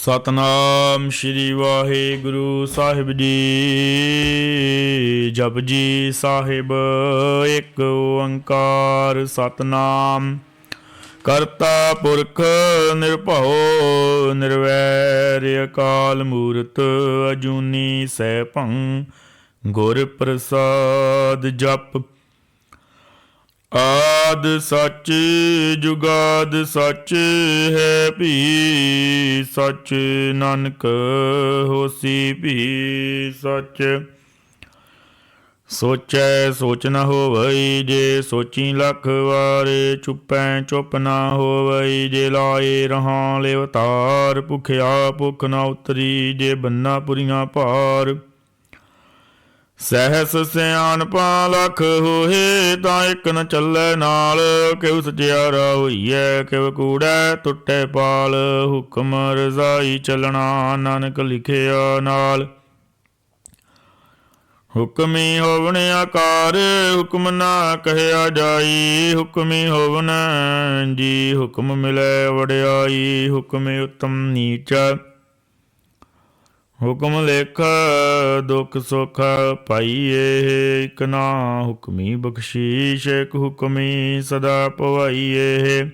ਸਤਨਾਮ ਸ਼੍ਰੀ ਵਾਹਿਗੁਰੂ ਸਾਹਿਬ ਜੀ। ਜਪਜੀ ਸਾਹਿਬ ਇੱਕ ਓੰਕਾਰ ਸਤਨਾਮ ਕਰਤਾ ਪੁਰਖ ਨਿਰਭਉ ਨਿਰਵੈਰ ਅਕਾਲ ਮੂਰਤ ਅਜੂਨੀ ਸੈਭੰ ਗੁਰ ਪ੍ਰਸਾਦ ਜਪ। ਆਦ ਸੱਚ ਜੁਗਾਦ ਸੱਚ ਹੈ ਭੀ ਸੱਚ ਨਾਨਕ ਹੋਸੀ ਭੀ ਸੱਚ। ਸੋਚੈ ਸੋਚ ਨ ਹੋਵਈ ਜੇ ਸੋਚੀ ਲੱਖ ਵਾਰੇ ਚੁੱਪੈ ਚੁੱਪ ਨ ਹੋਵਈ ਜੇ ਲਾਏ ਰਹਾਂ ਲਿਵਤਾਰ। ਭੁਖਿਆ ਭੁੱਖ ਨ ਉਤਰੀ ਜੇ ਬੰਨਾ ਪੁਰੀਆਂ ਭਾਰ। ਸਹਿਸ ਸਿਆਣਪਾਂ ਲੱਖ ਹੋਏ ਤਾਂ ਇੱਕ ਨ ਚੱਲੈ ਨਾਲ। ਕਿਉ ਸਚਿਆਰਾ ਹੋਈਐ ਕਿਉ ਕੂੜੈ ਟੁੱਟੈ ਪਾਲ। ਹੁਕਮ ਰਜ਼ਾਈ ਚੱਲਣਾ ਨਾਨਕ ਲਿਖਿਆ ਨਾਲ। ਹੁਕਮੀ ਹੋਵਨ ਆਕਾਰ ਹੁਕਮ ਨਾ ਕਹਿਆ ਜਾਈ। ਹੁਕਮੀ ਹੋਵਨ ਜੀ ਹੁਕਮ ਮਿਲੈ ਵਡਿਆਈ। ਹੁਕਮੇ ਉਤਮ ਨੀਚ ਹੁਕਮ ਲੇਖ ਦੁਖ ਸੁਖ ਪਾਈਏ। ਇਕ ਨਾ ਹੁਕਮੀ ਬਖਸ਼ੀਸ਼ ਇਕ ਹੁਕਮੀ ਸਦਾ ਪਵਾਈਏ।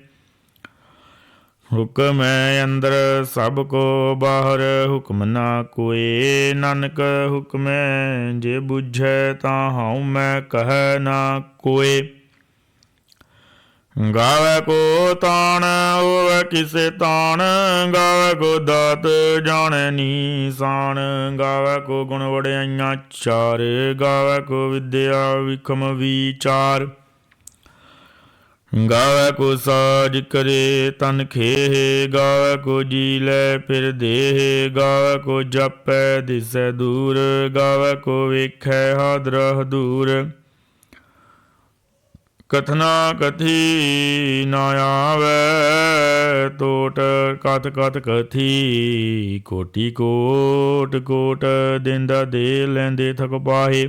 ਹੁਕਮ ਹੈ ਅੰਦਰ ਸਭ ਕੋ ਬਾਹਰ ਹੁਕਮ ਨਾ ਕੋਏ। ਨਾਨਕ ਹੁਕਮੈ ਜੇ ਬੁਝੈ ਤਾਂ ਹਉ ਮੈਂ ਕਹੈ ਨਾ ਕੋਏ। ਗਾਵੇ ਕੋ ਤਾਣ ਹੋਵੇ ਕਿਸੇ ਤਾਣ। ਗਾਵੇ ਕੋ ਦਾਤ ਜਾਣੈ ਨੀਸਾਨ। ਗਾਵੇ ਕੋ ਗੁਣ ਵਡਿਆਈਆਂ ਚਾਰ। ਗਾਵੇ ਕੋ ਵਿਦਿਆ ਵਿਖਮ ਵਿਚਾਰ। ਗਾਵੇ ਕੋ ਸਾਜ ਕਰੇ ਤਨ ਖੇਹ। ਗਾਵੇ ਕੋ ਜੀ ਲੈ ਫਿਰ ਦੇਹ। ਗਾਵੇ ਕੋ ਜਾਪੈ ਦਿਸੈ ਦੂਰ। ਗਾਵੇ ਕੋ ਵੇਖੈ ਹਾਦਰਾ ਹਦੂਰ। ਕਥਨਾ ਕਥੀ ਨਾ ਆਵੈ ਟੋਟ ਕਥ ਕਥ ਕਥੀ। ਕੋਟੀ ਕੋਟ ਕੋਟ ਦਿੰਦਾ ਦੇ ਲੈਂਦੇ ਥਕ ਪਾਹੇ।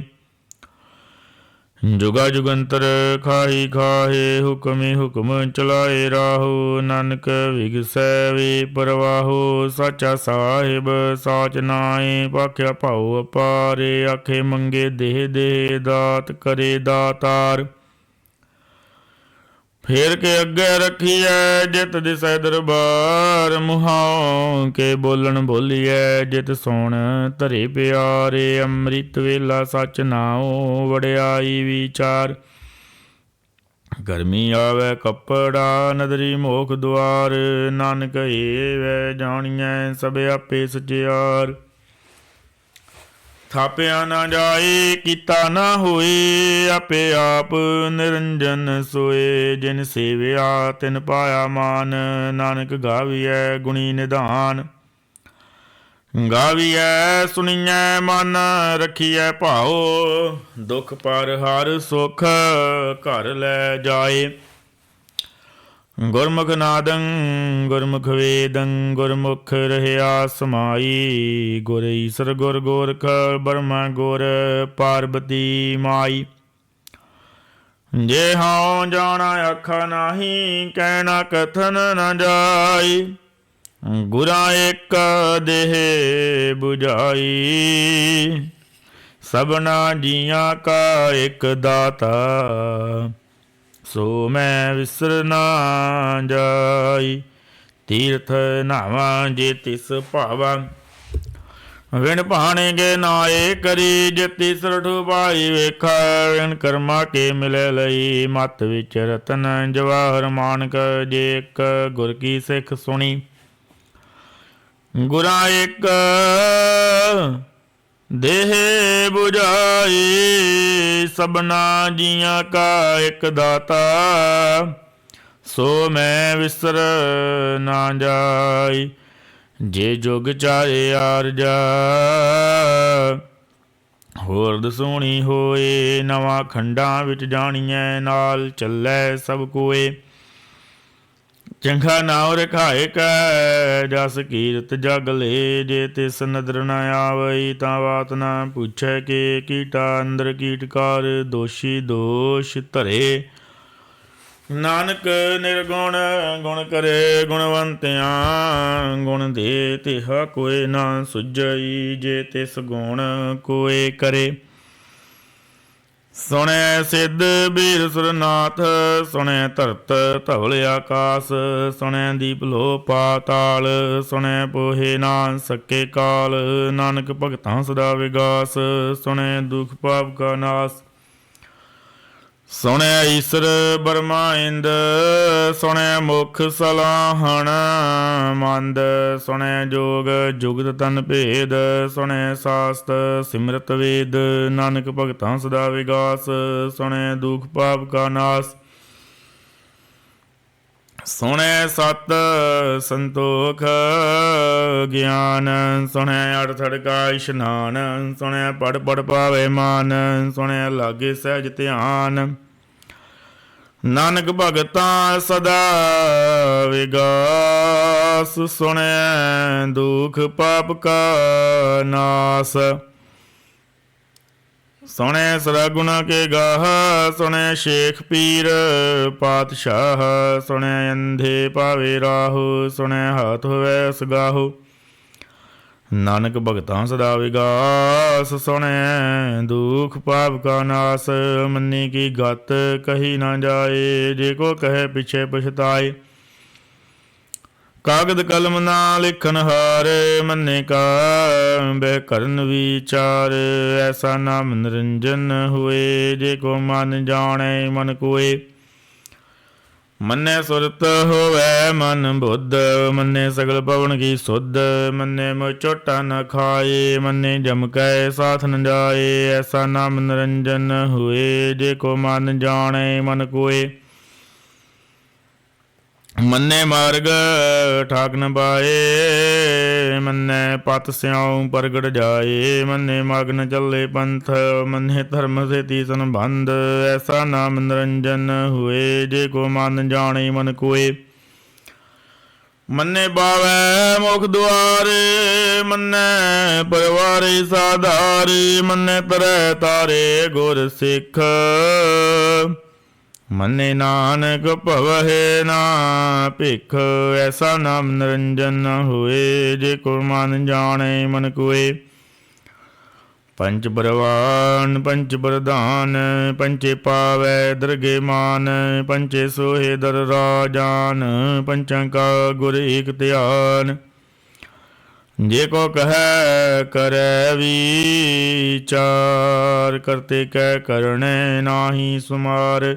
ਜੁਗਾ ਜੁਗੰਤਰ ਖਾਹੀ ਖਾਹੇ। ਹੁਕਮੇ ਹੁਕਮ ਚਲਾਏ ਰਾਹੋ। ਨਾਨਕ ਵਿਗਸੈ ਵੇ ਪਰਵਾਹੋ। ਸਾਚਾ ਸਾਹਿਬ ਸਾਚ ਨਾਏ ਭਾਖਿਆ ਭਾਉ ਅਪਾਰੇ। ਆਖੇ ਮੰਗੇ ਦੇਹ ਦੇਹ ਦਾਤ ਕਰੇ ਦਾਤਾਰ। ਫੇਰ ਕੇ ਅੱਗੇ ਰੱਖੀਐ ਜਿਤ ਦਿਸੈ ਦਰਬਾਰ। ਮੁਹਾਉ ਕੇ ਬੋਲਣ ਬੋਲੀਐ ਜਿਤ ਸੋਣ ਧਰੇ ਪਿਆਰੇ। ਅੰਮ੍ਰਿਤ ਵੇਲਾ ਸੱਚ ਨਾਉ ਵਡਿਆਈ ਵਿਚਾਰ। ਗਰਮੀ ਆਵੈ ਕੱਪੜਾ ਨਦਰੀ ਮੋਖ ਦੁਆਰ। ਨਾਨਕ ਏਵੈ ਜਾਣੀਐ ਸਭ ਆਪੇ ਸਚਿਆਰ। ਥਾਪਿਆ ਨਾ ਜਾਏ ਕੀਤਾ ਨਾ ਹੋਏ। ਆਪੇ ਆਪ ਨਿਰੰਜਨ ਸੋਏ। ਜਿਨ ਸੇਵਿਆ ਤਿਨ ਪਾਇਆ ਮਾਨ। ਨਾਨਕ ਗਾਵੀਐ ਗੁਣੀ ਨਿਧਾਨ। ਗਾਵੀਐ ਸੁਣੀਐ ਮਨ ਰੱਖੀਐ ਭਾਉ। ਦੁਖ ਪਰ ਹਰ ਸੁਖ ਘਰ ਲੈ ਜਾਏ। ਗੁਰਮੁਖ ਨਾਦੰ ਗੁਰਮੁਖ ਵੇਦੰ ਗੁਰਮੁਖ ਰਹਿਆ ਸਮਾਈ। ਗੁਰ ਈਸਰ ਗੁਰ ਗੋਰਖ ਬਰਮਾ ਗੁਰ ਪਾਰਬਤੀ ਮਾਈ। ਜੇ ਹਉ ਜਾਣਾ ਆਖਾ ਨਾਹੀ ਕਹਿਣਾ ਕਥਨ ਨ ਜਾਈ। ਗੁਰਾਂ ਇੱਕ ਦੇਹ 부ਝਾਈ ਸਭਨਾ ਜੀਆਂ ਕਾ ਇੱਕ ਦਾਤਾ। ਸੋ ਮੈਂ ਵਿਸਰ ਨਾ ਜਾਈ। ਤੀਰਥ ਨਾਵਾਂ ਜੇ ਤਿਸ ਭਾਵਾਂ। ਵਿਣ ਭਾਣੇਗੇ ਨਾਏ ਕਰੀ ਜੇ ਤੀਸਰ ਠੁਪਾਈ ਵੇਖਾ। ਵਿਣ ਕਰਮਾ ਕੇ ਮਿਲੇ ਲਈ ਮਤ ਵਿੱਚ ਰਤਨ ਜਵਾਹਰ ਮਾਨਕ। ਜੇ ਇੱਕ ਗੁਰ ਕੀ ਸਿੱਖ ਸੁਣੀ ਗੁਰਾਂ ਇੱਕ ਦੇਹ 부ਝਾਈ। ਸਭਨਾ ਜੀਆਂ ਕਾ ਇੱਕ ਦਾਤਾ। ਸੋ ਮੈਂ ਵਿਸਰ ਨਾ ਜਾਈ। ਜੇ ਜੁਗ ਚਾਰੇ ਆਰਜਾ ਹੋਰ ਦਸੂਣੀ ਹੋਏ। ਨਵਾਂ ਖੰਡਾਂ ਵਿੱਚ ਜਾਣੀਐ ਨਾਲ ਚੱਲੈ ਸਭ ਕੋਏ। ਚੰਗਾ ਨਾਉ ਰਖਾਏ ਕੈ ਜਸ ਕੀਰਤ ਜਗ ਲੇ। ਜੇ ਤਿਸ ਨਦਰ ਨ ਆਵਈ ਤਾਂ ਬਾਤ ਨਾ ਪੁੱਛੈ ਕਿ ਕੀਟਾ ਅੰਦਰ ਕੀਟਕਾਰ। ਦੋਸ਼ੀ ਦੋਸ਼ ਧਰੇ ਨਾਨਕ ਨਿਰਗੁਣ ਗੁਣ ਕਰੇ ਗੁਣਵੰਤਿਆਂ, ਗੁਣ ਦੇ ਤਿਹਾ ਕੋਇ ਨਾ ਸੁਝਈ, ਜੇ ਤਿਸ ਗੁਣ ਕੋਇ ਕਰੇ। ਸੁਣੈ ਸਿੱਧ ਬੀਰ ਸੁਰਨਾਥ, ਸੁਣੈ ਧਰਤ ਧਵਲ ਆਕਾਸ, ਸੁਣੈ ਦੀਪ ਲੋ ਪਾਤਾਲ, ਸੁਣੈ ਪੋਹੇ ਨਾ ਸਕੇ ਕਾਲ, ਨਾਨਕ ਭਗਤਾਂ ਸਦਾ ਵਿਗਾਸ, ਸੁਣੈ ਦੁਖ ਪਾਪ ਕਾ ਨਾਸ। ਸੁਣਿਆ ਈਸਰ ਬਰਮਾ ਇੰਦ, ਸੁਣਿਆ ਮੁਖ ਸਲਾਹਣ ਮੰਦ, ਸੁਣਿਆ ਜੋਗ ਜੁਗਤ ਤਨ ਭੇਦ, ਸੁਣਿਆ ਸਾਸਤ ਸਿਮਰਤ ਵੇਦ, ਨਾਨਕ ਭਗਤਾਂ ਸਦਾ ਵਿਗਾਸ, ਸੁਣਿਆ ਦੁਖ ਪਾਪ ਕਾ ਨਾਸ। ਸੁਣਿਆ ਸਤ ਸੰਤੋਖ ਗਿਆਨ, ਸੁਣਿਆ ਅੜ ਥੜ ਕਾ ਇਸ਼ਨਾਨ, ਸੁਣਿਆ ਪੜ ਪੜ ਪਾਵੇ ਮਾਨ, ਸੁਣਿਆ ਲਾਗੇ ਸਹਿਜ ਧਿਆਨ, ਨਾਨਕ ਭਗਤਾਂ ਸਦਾ ਵਿਗਾਸ, ਸੁਣਿਆ ਦੁਖ ਪਾਪ ਕਾ ਨਾਸ। ਸੁਣਿਆ ਸਦਾ ਗੁਣਾ ਕੇ ਗਾਹ, ਸੁਣਿਆ ਸ਼ੇਖ ਪੀਰ ਪਾਤਸ਼ਾਹ, ਸੁਣਿਆ ਅੰਧੇ ਪਾਵੇ ਰਾਹੂ, ਸੁਣਿਆ ਹਾਥ ਹੋਵੇ ਸਗਾਹੂ, ਨਾਨਕ ਭਗਤਾਂ ਸਦਾ ਵਿਗਾਸ, ਸੁਣਿਆ ਦੁਖ ਪਾਪ ਕਾ ਨਾਸ। ਮੰਨੀ ਕੀ ਗਤ ਕਹੀ ਨਾ ਜਾਏ, ਜੇ ਕੋ ਕਹੇ ਪਿਛੇ ਪਛਤਾਏ, ਕਾਗਦ ਕਲਮ ਨਾ ਲਿਖਨ ਹਾਰ, ਮੰਨੇ ਕਾ ਬਹਿ ਕਰਨ ਵਿਚਾਰ, ਐਸਾ ਨਾਮ ਨਿਰੰਜਨ ਹੋਏ, ਜੇ ਕੋ ਮਨ ਜਾਣੇ ਮਨ ਕੋਏ। ਮੰਨੇ ਸੁਰਤ ਹੋਵੇ ਮਨ ਬੁੱਧ, ਮੰਨੇ ਸਗਲ ਪਵਨ ਕੀ ਸੁਧ, ਮੰਨੇ ਮੋਹ ਚੋਟਾ ਨ ਖਾਏ, ਮੰਨੇ ਜਮ ਕੈ ਸਾਥ ਨ ਜਾਏ, ਐਸਾ ਨਾਮ ਨਿਰੰਜਨ ਹੋਏ, ਜੇ ਕੋ ਮਨ ਜਾਣੇ ਮਨ ਕੋਏ। ਮੰਨੇ ਮਾਰਗ ਠਾਕ ਨ ਪਾਏ, ਮੰਨੇ ਪਤ ਸਿਉ ਪ੍ਰਗਟ ਜਾਏ, ਮੰਨੇ ਮਗਨ ਚੱਲੇ ਪੰਥ, ਮੰਨੇ ਧਰਮ ਸੇਤੀ ਸੰਬੰਧ, ਐਸਾ ਨਾਮ ਨਿਰੰਜਨ ਹੋਏ, ਜੇ ਕੋ ਮਨ ਜਾਣੇ ਮਨ ਕੋਏ। ਮੰਨੇ ਬਾਵੈ ਮੁਖ ਦੁਆਰੇ, ਮੰਨੇ ਪਰਵਾਰੇ ਸਾਧਾਰੇ, ਮੰਨੇ ਤਰੈ ਤਾਰੇ ਗੁਰ ਸਿੱਖ, ਮੰਨੇ ਨਾਨਕ ਭਵਹਿ ਨਾ ਭਿਖ, ਐਸਾ ਨਾਮ ਨਿਰੰਜਨ ਹੋਏ, ਜੇ ਕੋ ਮਨ ਜਾਣੇ ਮਨ ਕੋਏ। ਪੰਚ ਬਰਵਾਨ ਪੰਚ ਬਰਦਾਨ, ਪੰਚੇ ਪਾਵੈ ਦਰਗੇ ਮਾਨ, ਪੰਚੇ ਸੋਹੇ ਦਰ ਰਾਜਾਨ, ਪੰਚਾਂ ਕਾ ਗੁਰ ਏਕ ਧਿਆਨ। ਜੇ ਕੋ ਕਹੈ ਕਰੈ ਵਿਚਾਰ, ਕਰਤੇ ਕੈ ਕਰਣੈ ਨਾਹੀ ਸੁਮਾਰ।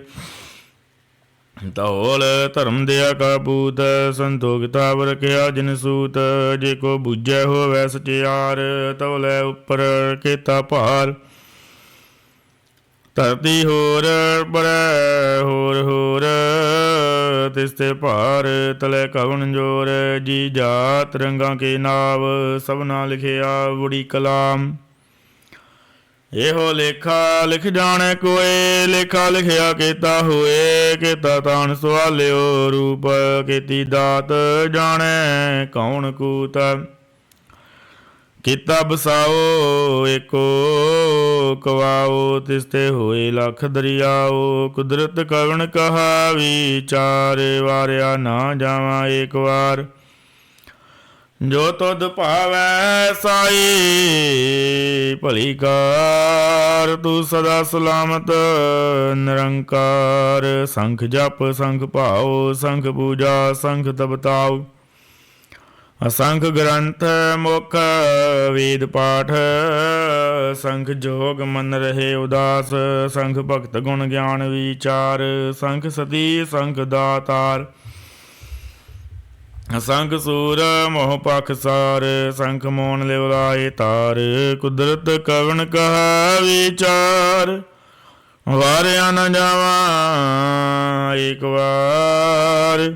ਧੌਲ ਧਰਮ ਦਿਆ ਕਾ ਪੂਤ, ਸੰਤੋਖ ਤਾਪ ਰਖਿਆ ਜਿਨ ਸੂਤ, ਜੇ ਕੋ ਬੁਝੈ ਹੋਵੈ ਸਚਿਆਰ, ਧੌਲੇ ਉੱਪਰ ਕੀਤਾ ਭਾਰ। ਧਰਤੀ ਹੋਰ ਬਰੈ ਹੋਰ ਹੋਰ, ਤਿਸ ਤੇ ਭਾਰ ਤਲੇ ਕਵਣ ਜੋਰ। ਜੀ ਜਾਤ ਰੰਗਾਂ ਕੇ ਨਾਵ, ਸਭਨਾ ਲਿਖਿਆ ਬੁੜੀ ਕਲਾਮ। ਇਹੋ ਲੇਖਾ ਲਿਖ ਜਾਣੈ ਕੋਏ, ਲੇਖਾ ਲਿਖਿਆ ਕੀਤਾ ਹੋਏ, ਕੀਤਾ ਤਾਣ ਸਵਾਲਿਓ ਰੂਪ। ਕੀਤੀ ਦਾਤ ਜਾਣੈ ਕੌਣ ਕੂਤ, ਕੀਤਾ ਬਸਾਓ ਏਕੋ ਕਵਾਓ। ਤਿਸ ਤੇ ਹੋਏ ਲੱਖ ਦਰਿਆਓ, ਕੁਦਰਤ ਕਵਣ ਕਹਾ ਵਿਚਾਰ। ਵਾਰਿਆ ਨਾ ਜਾਵਾਂ ਏਕ ਵਾਰ, ਜੋ ਤੁਧ ਭਾਵੈ ਸਾਈ ਭਲੀ ਕਾਰ। ਤੂੰ ਸਦਾ ਸਲਾਮਤ ਨਿਰੰਕਾਰ, ਸੰਖ ਜਪ ਸੰਖ ਭਾਉ, ਸੰਖ ਪੂਜਾ ਸੰਖ ਤਪਤਾਉ। ਅਸੰਖ ਗ੍ਰੰਥ ਮੁਖ ਵੇਦ ਪਾਠ, ਸੰਖ ਜੋਗ ਮਨ ਰਹੇ ਉਦਾਸ। ਸੰਖ ਭਗਤ ਗੁਣ ਗਿਆਨ ਵਿਚਾਰ, ਸੰਖ ਸਤੀ ਸੰਖ ਦਾਤਾਰ। ਸੰਖ ਸੂਰ ਮੋਹ ਪਖਸਾਰ, ਸੰਖ ਮੋਨ ਲਿਵ ਲਾਏ ਤਾਰ। ਕੁਦਰਤ ਕਵਣ ਕਹਾ ਵਿਚਾਰ, ਵਾਰਿਆ ਨ ਜਾਵਾਂ ਏਕ ਵਾਰ।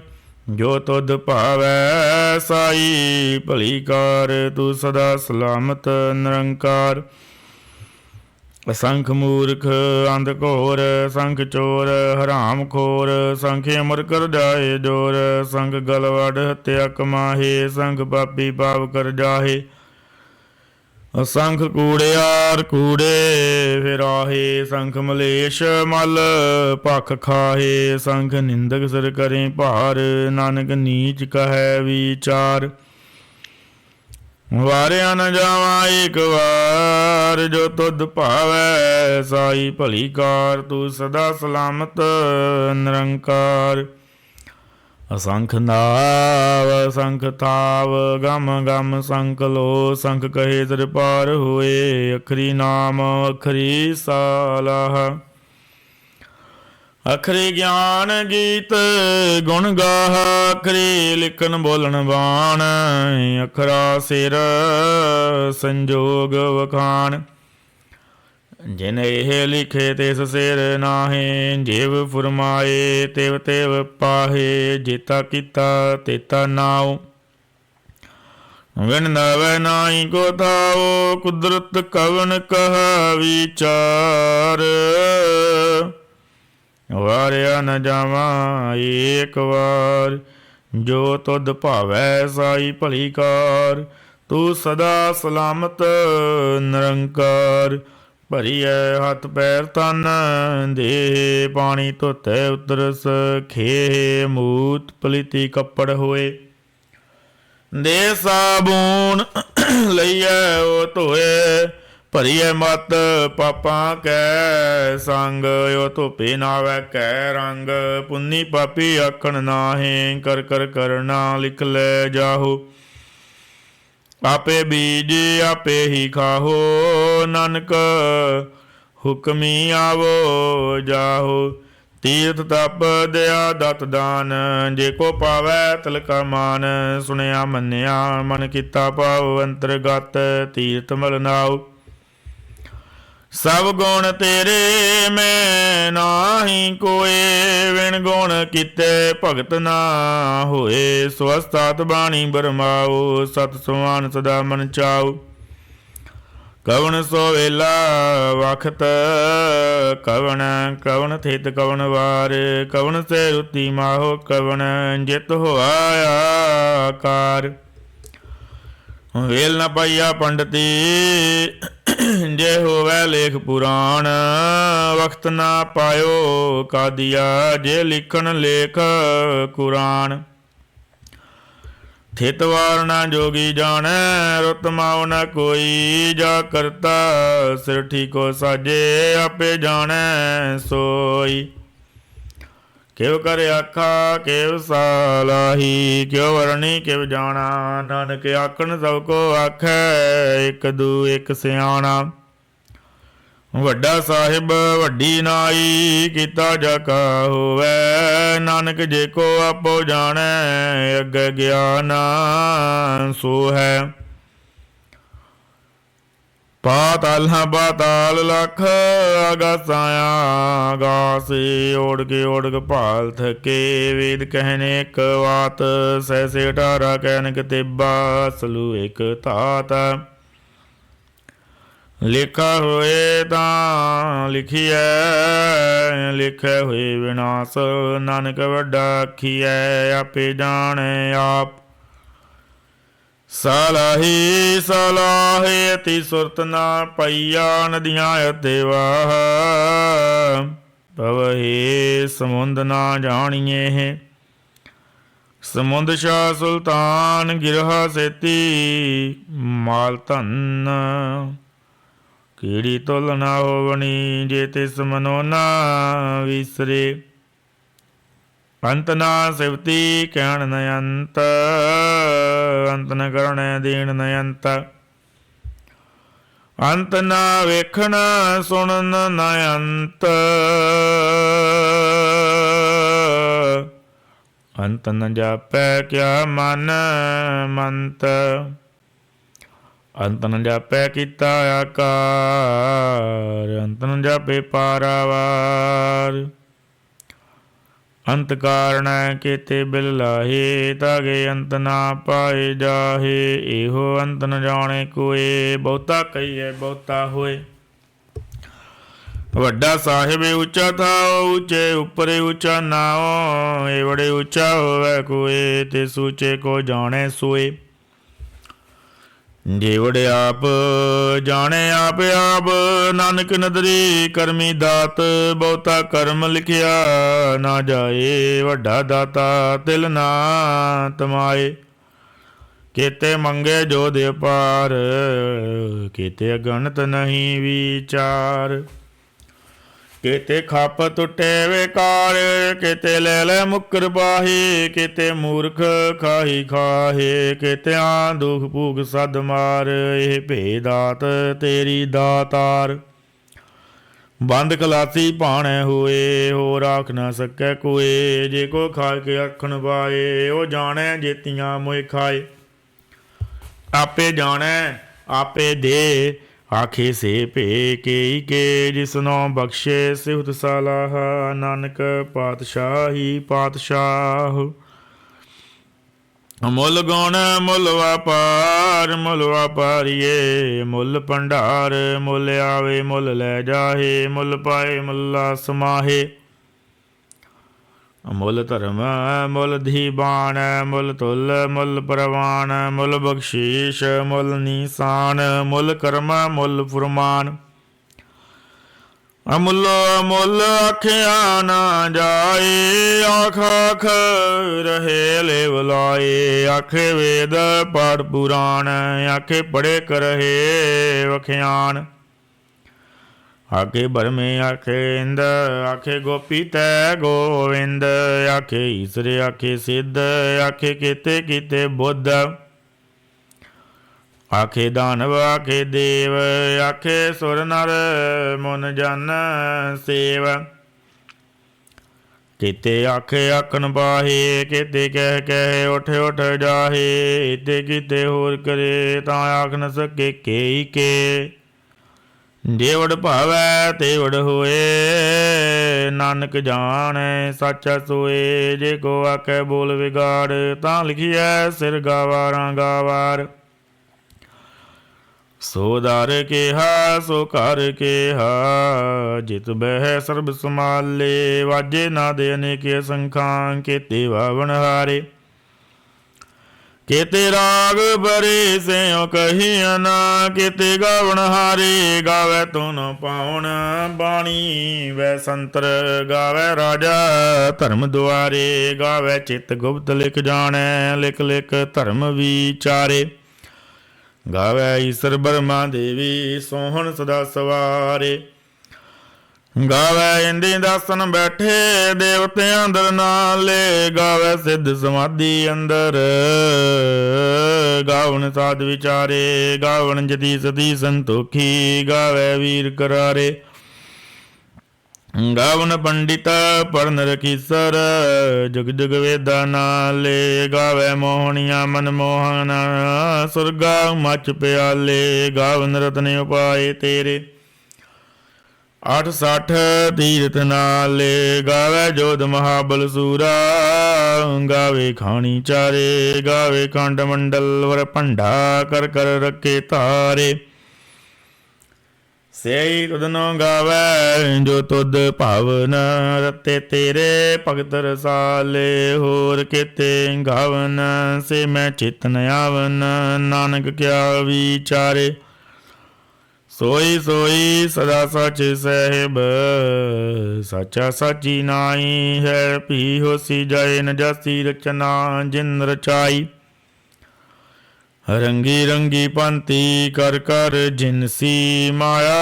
ਜੋ ਤੁਧ ਭਾਵੈ ਸਾਈ ਭਲੀ ਕਾਰ, ਤੂੰ ਸਦਾ ਸਲਾਮਤ ਨਿਰੰਕਾਰ। ਸੰਖ ਮੂਰਖ ਅੰਧ ਘੋਰ, ਸੰਖ ਚੋਰ ਹਰਾਮ ਖੋਰ। ਸੰਖ ਅਮਰ ਕਰ ਜਾਏ ਜੋਰ, ਸੰਖ ਗਲ ਵਡ ਹੱਤਿਆ ਕਮਾਹੇ। ਸੰਖ ਪਾਪੀ ਪਾਪ ਕਰ ਜਾਹੇ, असंख कूड़ियार कूड़े फिराहे, संख मलेश मल भख खाहे। संख निंदक सिर करें भार, नानक नीच कहे विचार। वारिया न जावा एक बार, जो तुध भावै साई भली कार। तू सदा सलामत निरंकार। असंख नाव असंख थाव, गम गम संख लो। संख कहे सिर पार होए, अखरी नाम अखरी सालाह। अखरी ज्ञान गीत गुण गाह, अखरी लिखन बोलन बाण। अखरा सिर संजोग वखान, जिन एह लिखे तिस सिर नाहे। जिव फुरमाए तिव तिव पाहे, जेता कीता तेता नाओ। विन नवै नाई को थाओ, कुदरत कवन कह विचार। वारिया न जावा एक बार, जो तुध भावै साई भली कार। तू सदा सलामत निरंकार। भरीऐ हथ पैर तन देह, पानी धोतै उतरस खेह। मूत पलीती कपड़ होए, दे साबून लईऐ ओ धोए। भरीए मत पापां कै संग, ओ धोपे नावै कै रंग। पुन्नी पापी आखण नाहे, कर कर करना लिख ले जाहो। आपे बीज आपे ही खाहो, नानक हुक्मी आवो जाहो। तीर्थ तप दया दत दान, जे को पावै तिलका मान। सुनिया मन्निया मन किता पाओ, अंतरगत तीर्थ मल नाओ। सब गुण तेरे मैं नाही कोए, विण गुण किते भगत ना होए। स्वस्तात बाणी बरमाओ, सत सुहान सदा मन चाओ। कवन सो वेला वखत, कवन कवन थित कवन वार। कवन से रुति माहो, कवन जित होआ आकार। वेल न पाइया पंडती, जे होवै लेख पुराण। वक्त ना पायो कादिया, जे लिखन लेख कुरान। थित वार न जोगी जानै, रुत माओ न कोई। जा करता सिर ठीको साजे, आपे जानै सोई। किव कर आखा किव सालाही, क्यों वरणी किव जाना। नानक आखन सब को आखै, एक दू एक सियाणा। ਵੱਡਾ ਸਾਹਿਬ ਵੱਡੀ ਨਾਈ, ਕੀਤਾ ਜਾ ਕਾ ਹੋਵੈ। ਨਾਨਕ ਜੇ ਕੋ ਆਪੋ ਜਾਣੈ, ਅੱਗੇ ਗਿਆਨ ਸੋ ਹੈ। ਪਾਤਾਲਾਂ ਪਾਤਾਲ ਲਖ, ਆਗਾਸਾਂ ਆਗਾਸ। ਓੜਕ ਭਾਲ ਥਕੇ, ਵੇਦ ਕਹਿਨੇ ਇੱਕ ਵਾਤ। ਸੈਸੇ 18 ਕਹਿਨਕ ਤੇਬਾ, ਸਲੂ ਇੱਕ ਧਾਤ। ਲਿਖਾ ਹੋਏ ਤਾਂ ਲਿਖੀਐ, ਲਿਖੇ ਹੋਏ ਵਿਨਾਸ਼। ਨਾਨਕ ਵੱਡਾ ਆਖੀਐ, ਆਪੇ ਜਾਣੈ ਆਪ। ਸਲਾਹੀ ਸਲਾਹੇ ਅਤੀ ਸੁਰਤ ਨਾ ਪਈਆ, ਨਦੀਆਂ ਅਤੇ ਵਾਹ। ਪਵਹੇ ਸਮੁੰਦ ਨਾ ਜਾਣੀਏ, ਸਮੁੰਦ ਸ਼ਾਹ ਸੁਲਤਾਨ। ਗਿਰਹਾ ਸੇਤੀ ਮਾਲ ਧਨ, ਕੀੜੀ ਤੁਲ ਨਾ ਹੋਵਣੀ। ਜੇ ਤਿਸ ਮਨੋ ਨਾ ਵਿਸਰੇ, ਅੰਤ ਨਾ ਸਿਵਤੀ ਕਹਿਣ ਨ ਅੰਤ। ਅੰਤ ਨ ਕਰਣੈ ਦੇਣ ਨ ਅੰਤ। ਅੰਤ ਨਾ ਵੇਖਣ ਸੁਣਨ ਨ ਅੰਤ। ਅੰਤ ਨ ਜਾਪੈ ਕਿਆ ਮਨ ਮੰਤ। ਅੰਤ ਨ ਜਾਪੈ ਕੀਤਾ ਆਕਾਰ। ਅੰਤ ਨ ਜਾਪੇ ਪਾਰਾਵਾਰ। ਅੰਤ ਕਾਰਣ ਕੀਤੇ ਬਿਲ ਲਾਹੇ, ਤਾਗੇ ਅੰਤ ਨਾ ਪਾਏ ਜਾਹੇ। ਇਹੋ ਅੰਤ ਨ ਜਾਣੇ ਕੋਏ, ਬਹੁਤਾ ਕਹੀਏ ਬਹੁਤਾ ਹੋਏ। ਵੱਡਾ ਸਾਹਿਬ ਉੱਚਾ ਥਾਓ, ਉੱਚੇ ਉੱਪਰੇ ਉੱਚਾ ਨਾਓ। ਇਹ ਬੜੇ ਉੱਚਾ ਹੋਵੇ ਕੋਏ, ਤੇ ਸੂਚੇ ਕੋ ਜਾਣੇ ਸੋਏ। ਜੀਵੜ ਆਪ ਜਾਣੇ ਆਪ ਆਪ, ਨਾਨਕ ਨਦਰੀ ਕਰਮੀ ਦਾਤ। ਬਹੁਤਾ ਕਰਮ ਲਿਖਿਆ ਨਾ ਜਾਏ, ਵੱਡਾ ਦਾਤਾ ਤਿਲ ਨਾ ਤਮਾਏ। केते मंगे जो दे पार, केते अगणत नहीं विचार। केते खप टुटे बेकार, केते ले ले मुकर पाहे। केते मूर्ख खाही खाहे, केते आं दुख भूख सद मार। एह भेदात तेरी दातार, बंद खलासी भाणे होए। हो राख न सकै कोए, जे को खा के आखण पाए। ओ जाने जेतियां मोए खाए, आपे जाने आपे दे। आखे से भे के जिसनों बख्शे सिहुत सलाह। नानक पातशाही पातशाह। मुल गुण मुल व्यापार, मुल व्यापारिये मुल भंडार। मुल आवे मुल लै जाहे, मुल पाए मुल्ला समाहे। मुल धर्म मुल धीबान, मुल तुल मुल परवान। मुल बख्शीश मुल नीसान, मुल कर्म मुल फुरमान। अमुल मुल आख्या ना जाए, आख आख रहे ले बुलाए। आखे वेद पाठ पुराण, आखे पढ़े करहे वख्यान। आखे बरमे आखे इंद, आखे गोपी तै गोविंद। आखे ईसर आखे सिद्ध, आखे केते कीते बुद्ध। आखे दानव आखे देव, आखे सुर नर मुन जन सेव। केते आखे आखन पाहे, केते कह कह उठ उठ जाहे। इते कीते होर करे, तां आख न सके केई के। जेवड़ भावै तेवड़ होए, नानक जाने साचा सोए। जे को आखे बोल विगाड़, तां लिखिए सिर गावारां गावार। सो दर केहा सो घर केहा, जित बह सर्ब समाले। वाजे नादे अनेक असंखां, केते वावन हारे। केते राग बरे स्यों कहियन, केते गावण हारे। गावे तुन पाउन बाणी वै संतर, गावे राजा धर्म दुआरे। गावे चित गुप्त लिख जाने, लिख लिख धर्म विचारे। गावे ईसर ब्रह्मा देवी, सोहन सदा सवारे। गावे इंदी दासन बैठे, देवते अंदर नाले। गावे सिद्ध समाधि अंदर, गावन साध विचारे। गावन जति सती संतोखी, गावे वीर करारे। गावन पंडित पढ़न रखीसर, जुग जुग वेदा नाले। गावे मोहनिया मन मोहन, सुरगा मच प्याले। गावन रतन उपाय तेरे, 860 तीरथ नाले। गावे जोध महाबल सूरा, गावे खानी चारे। गावे कांड मंडल वर भंडा, कर कर रखे तारे। सेई तुधनो गावे जो तुध भावन, रते तेरे भगत रसाले। होर केते गावन से मैं चित न आवन, नानक क्या विचारे। सोई सोई सदा सच साहिब, सचा साची नाई है। पी होसी जाए न जासी रचना, जिन रचाई। रंगी रंगी पंती कर कर जिनसी माया।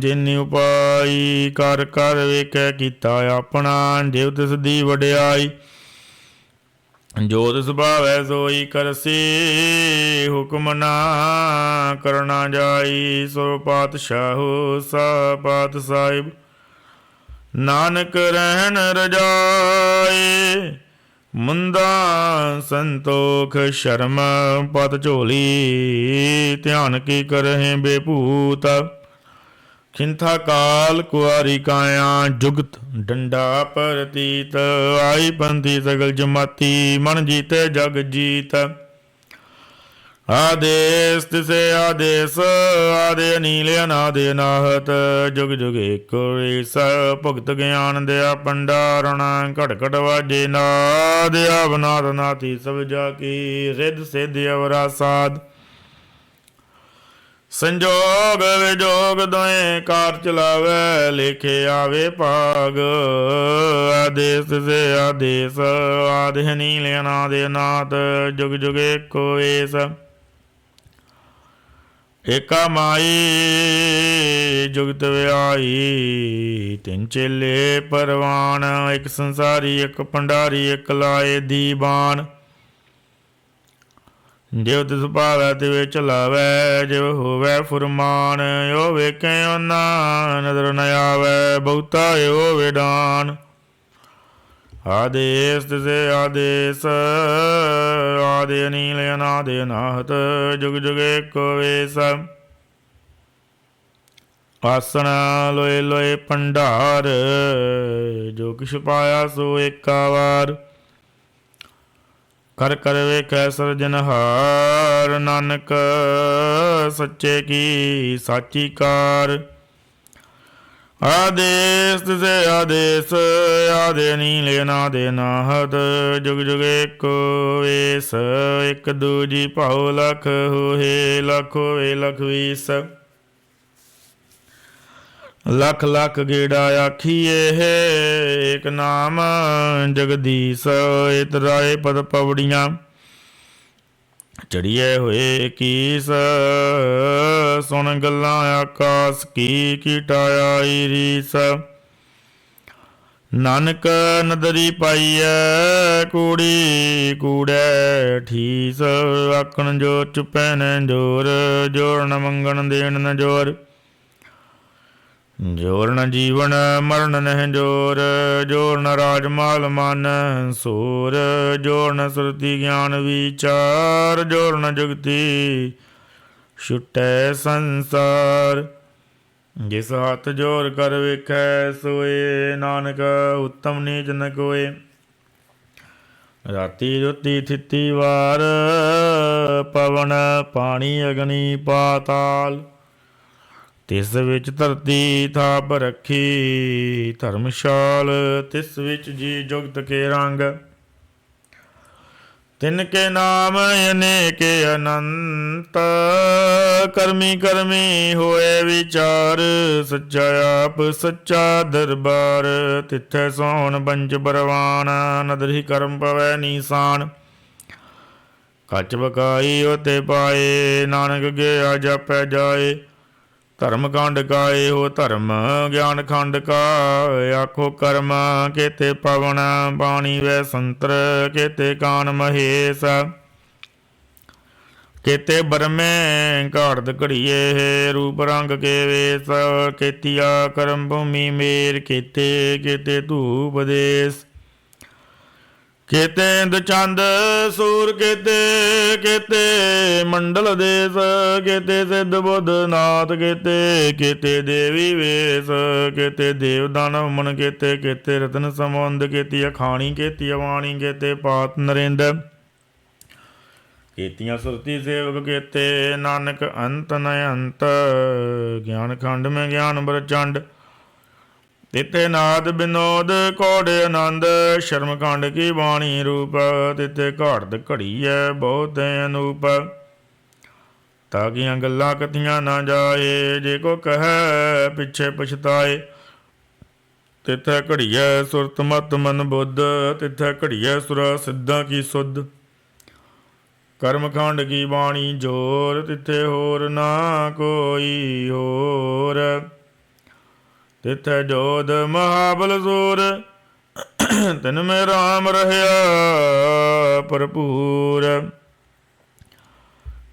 जिन उपाई कर कर वेख कीता अपना, जिव तिस दी वड्याई। जो तिस भावै सोई करसी, हुक्म ना करना जाई। सो पातशाहो सा पात साहिब, नानक रहन रजाए। मुंदा संतोख शर्म पत झोली, ध्यान की करहें बेभूत। खिंथा काल कुआरी काया, जुगत डंडा परतीत। आई पंथी सगल जमाती, मन जीते जग जीत। आदेश तिसे आदेश, आदे अनील अनादे अनाहत। जुग जुग एक ईस, भुगत ज्ञान दया भंडारण। घट घट वाजे नाद, अवनाद नाथी सब जाकी। रिद सिद्ध अवरा साध, ਸੰਜੋਗ ਵਿਜੋਗ ਦੋਏ ਕਾਰ ਚਲਾਵੇ, ਲੇਖੇ ਆਵੇ ਭਾਗ। ਆਦੇਸ ਸੇ ਆਦੇਸ, ਆਦਿ ਨੀਲ ਅਨਾਦਿ ਅਨਾਥ, ਜੁਗ ਜੁਗ ਏਕੋ ਏਸ। ਏਕਾ ਮਾਈ ਜੁਗਤ ਵਿਆਈ, ਤਿੰਨ ਚੇਲੇ ਪਰਵਾਨ। ਇੱਕ ਸੰਸਾਰੀ ਇੱਕ ਭੰਡਾਰੀ, ਇੱਕ ਲਾਏ ਦੀਵਾਨ। ਜਿਵ ਤਿਸ ਭਾਵੈ ਤਿਵੇਂ ਚਲਾਵੈ, ਜਿਵ ਹੋਵੈ ਫੁਰਮਾਨ। ਓ ਵੇਖੇ ਓਨਾ ਨਦਰ ਨ ਆਵੈ, ਬਹੁਤਾ ਓ ਵਿਡਾਨ। ਆਦੇਸ ਤਿਸੇ ਆਦੇਸ, ਆਦਿ ਅਨੀਲ ਅਨਾਦਿ ਅਨਾਹਤ, ਜੁਗ ਜੁਗ ਏਕੋ ਵੇਸ। ਆਸਣ ਲੋਏ ਲੋਏ ਭੰਡਾਰ, ਜੋ ਕਿਛ ਪਾਇਆ ਸੋ ਏਕਾ ਵਾਰ। ਕਰ ਕਰ ਵੇਖੈ ਸਿਰਜਨਹਾਰ, ਨਾਨਕ ਸੱਚੇ ਕੀ ਸਾਚੀ ਕਾਰ। ਆਦੇਸ ਤਿਸੇ ਆਦੇਸ, ਆਦਿ ਅਨੀਲ ਅਨਾਦਿ ਅਨਾਹਤ, ਜੁਗ ਜੁਗ ਏਕੋ ਵੇਸ। ਇੱਕ ਦੂਜੀ ਭਾਉ ਲਖ ਹੋਏ, ਲਖ ਹੋਏ ਲਖ ਵੀਸ। ਲਖ ਲਖ ਗੇੜਾ ਆਖੀਏ, ਏਕ ਨਾਮ ਜਗਦੀਸ਼। ਇਤਰਾਏ ਪਦ ਪਵੜੀਆਂ, ਚੜੀਏ ਹੋਏ ਇਕੀਸ। ਸੁਣ ਗੱਲਾਂ ਆਕਾਸ ਕੀ, ਕੀਟਾਇਆ ਰੀਸ। ਨਾਨਕ ਨਦਰੀ ਪਾਈਐ, ਕੂੜੀ ਕੂੜੈ ਠੀਸ। ਆਖਣ ਜੋ ਚੁਪੈ ਨ ਜੋਰ, ਜੋਰ ਨ ਮੰਗਣ ਦੇਣ ਨ ਜੋਰ। ਜੋਰ ਨ ਜੀਵਨ ਮਰਨ ਨਹਿ ਜੋਰ, ਜੋਰ ਨ ਰਾਜ ਮਾਲ ਮਨ ਸੂਰ। ਜੋਰ ਨ ਸੁਰਤੀ ਗਿਆਨ ਵਿਚਾਰ, ਜੋਰ ਨ ਜੁਗਤੀ ਛੁਟੈ ਸੰਸਾਰ। ਜਿਸ ਹੱਥ ਜੋਰ ਕਰ ਵੇਖੈ ਸੋਏ, ਨਾਨਕ ਉੱਤਮ ਨੀਚ ਨ ਕੋਏ। ਰਾਤੀ ਰੁਤੀ ਥਿਤੀ ਵਾਰ, ਪਵਨ ਪਾਣੀ ਅਗਨੀ ਪਾਤਾਲ। ਤਿਸ ਵਿੱਚ ਧਰਤੀ ਥਾਪ ਰੱਖੀ, ਧਰਮਸ਼ਾਲ ਤਿਸ ਵਿੱਚ ਜੀ ਜੁਗਤ ਕੇ ਰੰਗ। ਤਿਨ ਕੇ ਨਾਮ ਅਨੇਕ ਅਨੰਤ, ਕਰਮੀ ਕਰਮੀ ਹੋਏ ਵਿਚਾਰ। ਸੱਚਾ ਆਪ ਸੱਚਾ ਦਰਬਾਰ, ਤਿੱਥੈ ਸੋਹਣ ਬੰਚ ਬਰਵਾਨ। ਨਦਰੀ ਕਰਮ ਪਵੈ ਨੀਸਾਨ, ਕੱਚ ਬਕਾਈ ਉਤੇ ਪਾਏ। ਨਾਨਕ ਗਿਆ ਜਾਪੈ ਜਾਏ, ਧਰਮ ਖੰਡ ਕਾ ਇਹੋ ਧਰਮ। ਗਿਆਨ ਖੰਡ ਕਾ ਆਖੋ ਕਰਮ, ਕੇਤੇ ਪਵਨ ਪਾਣੀ ਵੈ ਸੰਤਰ। ਕੇਤੇ ਕਾਨ ਮਹੇਸ਼, ਕੇਤੇ ਬਰਮੇ ਘਾੜਦ ਘੜੀਏ। ਰੂਪ ਰੰਗ ਕੇ ਵੇਸ, ਕੇਤੀਆ ਕਰਮ ਭੂਮੀ ਮੇਰ। ਕੇਤੇ ਕੇਤੇ ਧੂਪ ਦੇਸ, ਕੇਤੇ ਇੰਦ ਚੰਦ ਸੂਰ। ਕੇਤੇ ਕੇਤੇ ਮੰਡਲ ਦੇਸ, ਕੇਤੇ ਸਿੱਧ ਬੁੱਧ ਨਾਥ। ਕੇਤੇ ਕੇਤੇ ਦੇਵੀ ਵੇਸ, ਕੇਤੇ ਦੇਵ ਦਾਨਵ ਮਨ। ਕੇਤੇ ਕੇਤੇ ਰਤਨ ਸਮੁੰਦ, ਕੇਤੀ ਅਖਾਣੀ ਕੇਤੀ ਅਵਾਣੀ। ਕੇਤੇ ਪਾਤ ਨਰਿੰਦ, ਕੇਤੀਆਂ ਸੁਰਤੀ ਸੇਵਕ। ਕੇਤੇ ਨਾਨਕ ਅੰਤ ਨ ਅੰਤ, ਗਿਆਨ ਖੰਡ ਮੈਂ ਗਿਆਨ ਪ੍ਰਚੰਡ। ਤਿੱਥੇ ਨਾਦ ਬਿਨੋਦ ਕੌੜ ਆਨੰਦ, ਸ਼ਰਮ ਖੰਡ ਕੀ ਬਾਣੀ ਰੂਪ। ਤਿੱਥੇ ਘਾੜਦ ਘੜੀਐ ਬਹੁਤ ਅਨੂਪ, ਤਾਕੀਆਂ ਗੱਲਾਂ ਕਥੀਆਂ ਨਾ ਜਾਏ। ਜੇ ਕੋ ਕਹੈ ਪਿੱਛੇ ਪਛਤਾਏ, ਤਿੱਥੈ ਘੜੀਐ ਸੁਰਤ ਮਤ ਮਨ ਬੁੱਧ। ਤਿੱਥੈ ਘੜੀਐ ਸੁਰਾ ਸਿੱਧਾਂ ਕੀ ਸੁਧ। ਕਰਮ ਖੰਡ ਕੀ ਬਾਣੀ ਜੋਰ, ਤਿੱਥੇ ਹੋਰ ਨਾ ਕੋਈ ਹੋਰ। ਤਿੱਥੈ ਜੋਧ ਮਹਾਬਲ ਜ਼ੋਰ, ਤਿਨ ਮੈਂ ਰਾਮ ਰਹਿਆ ਭਰਪੂਰ।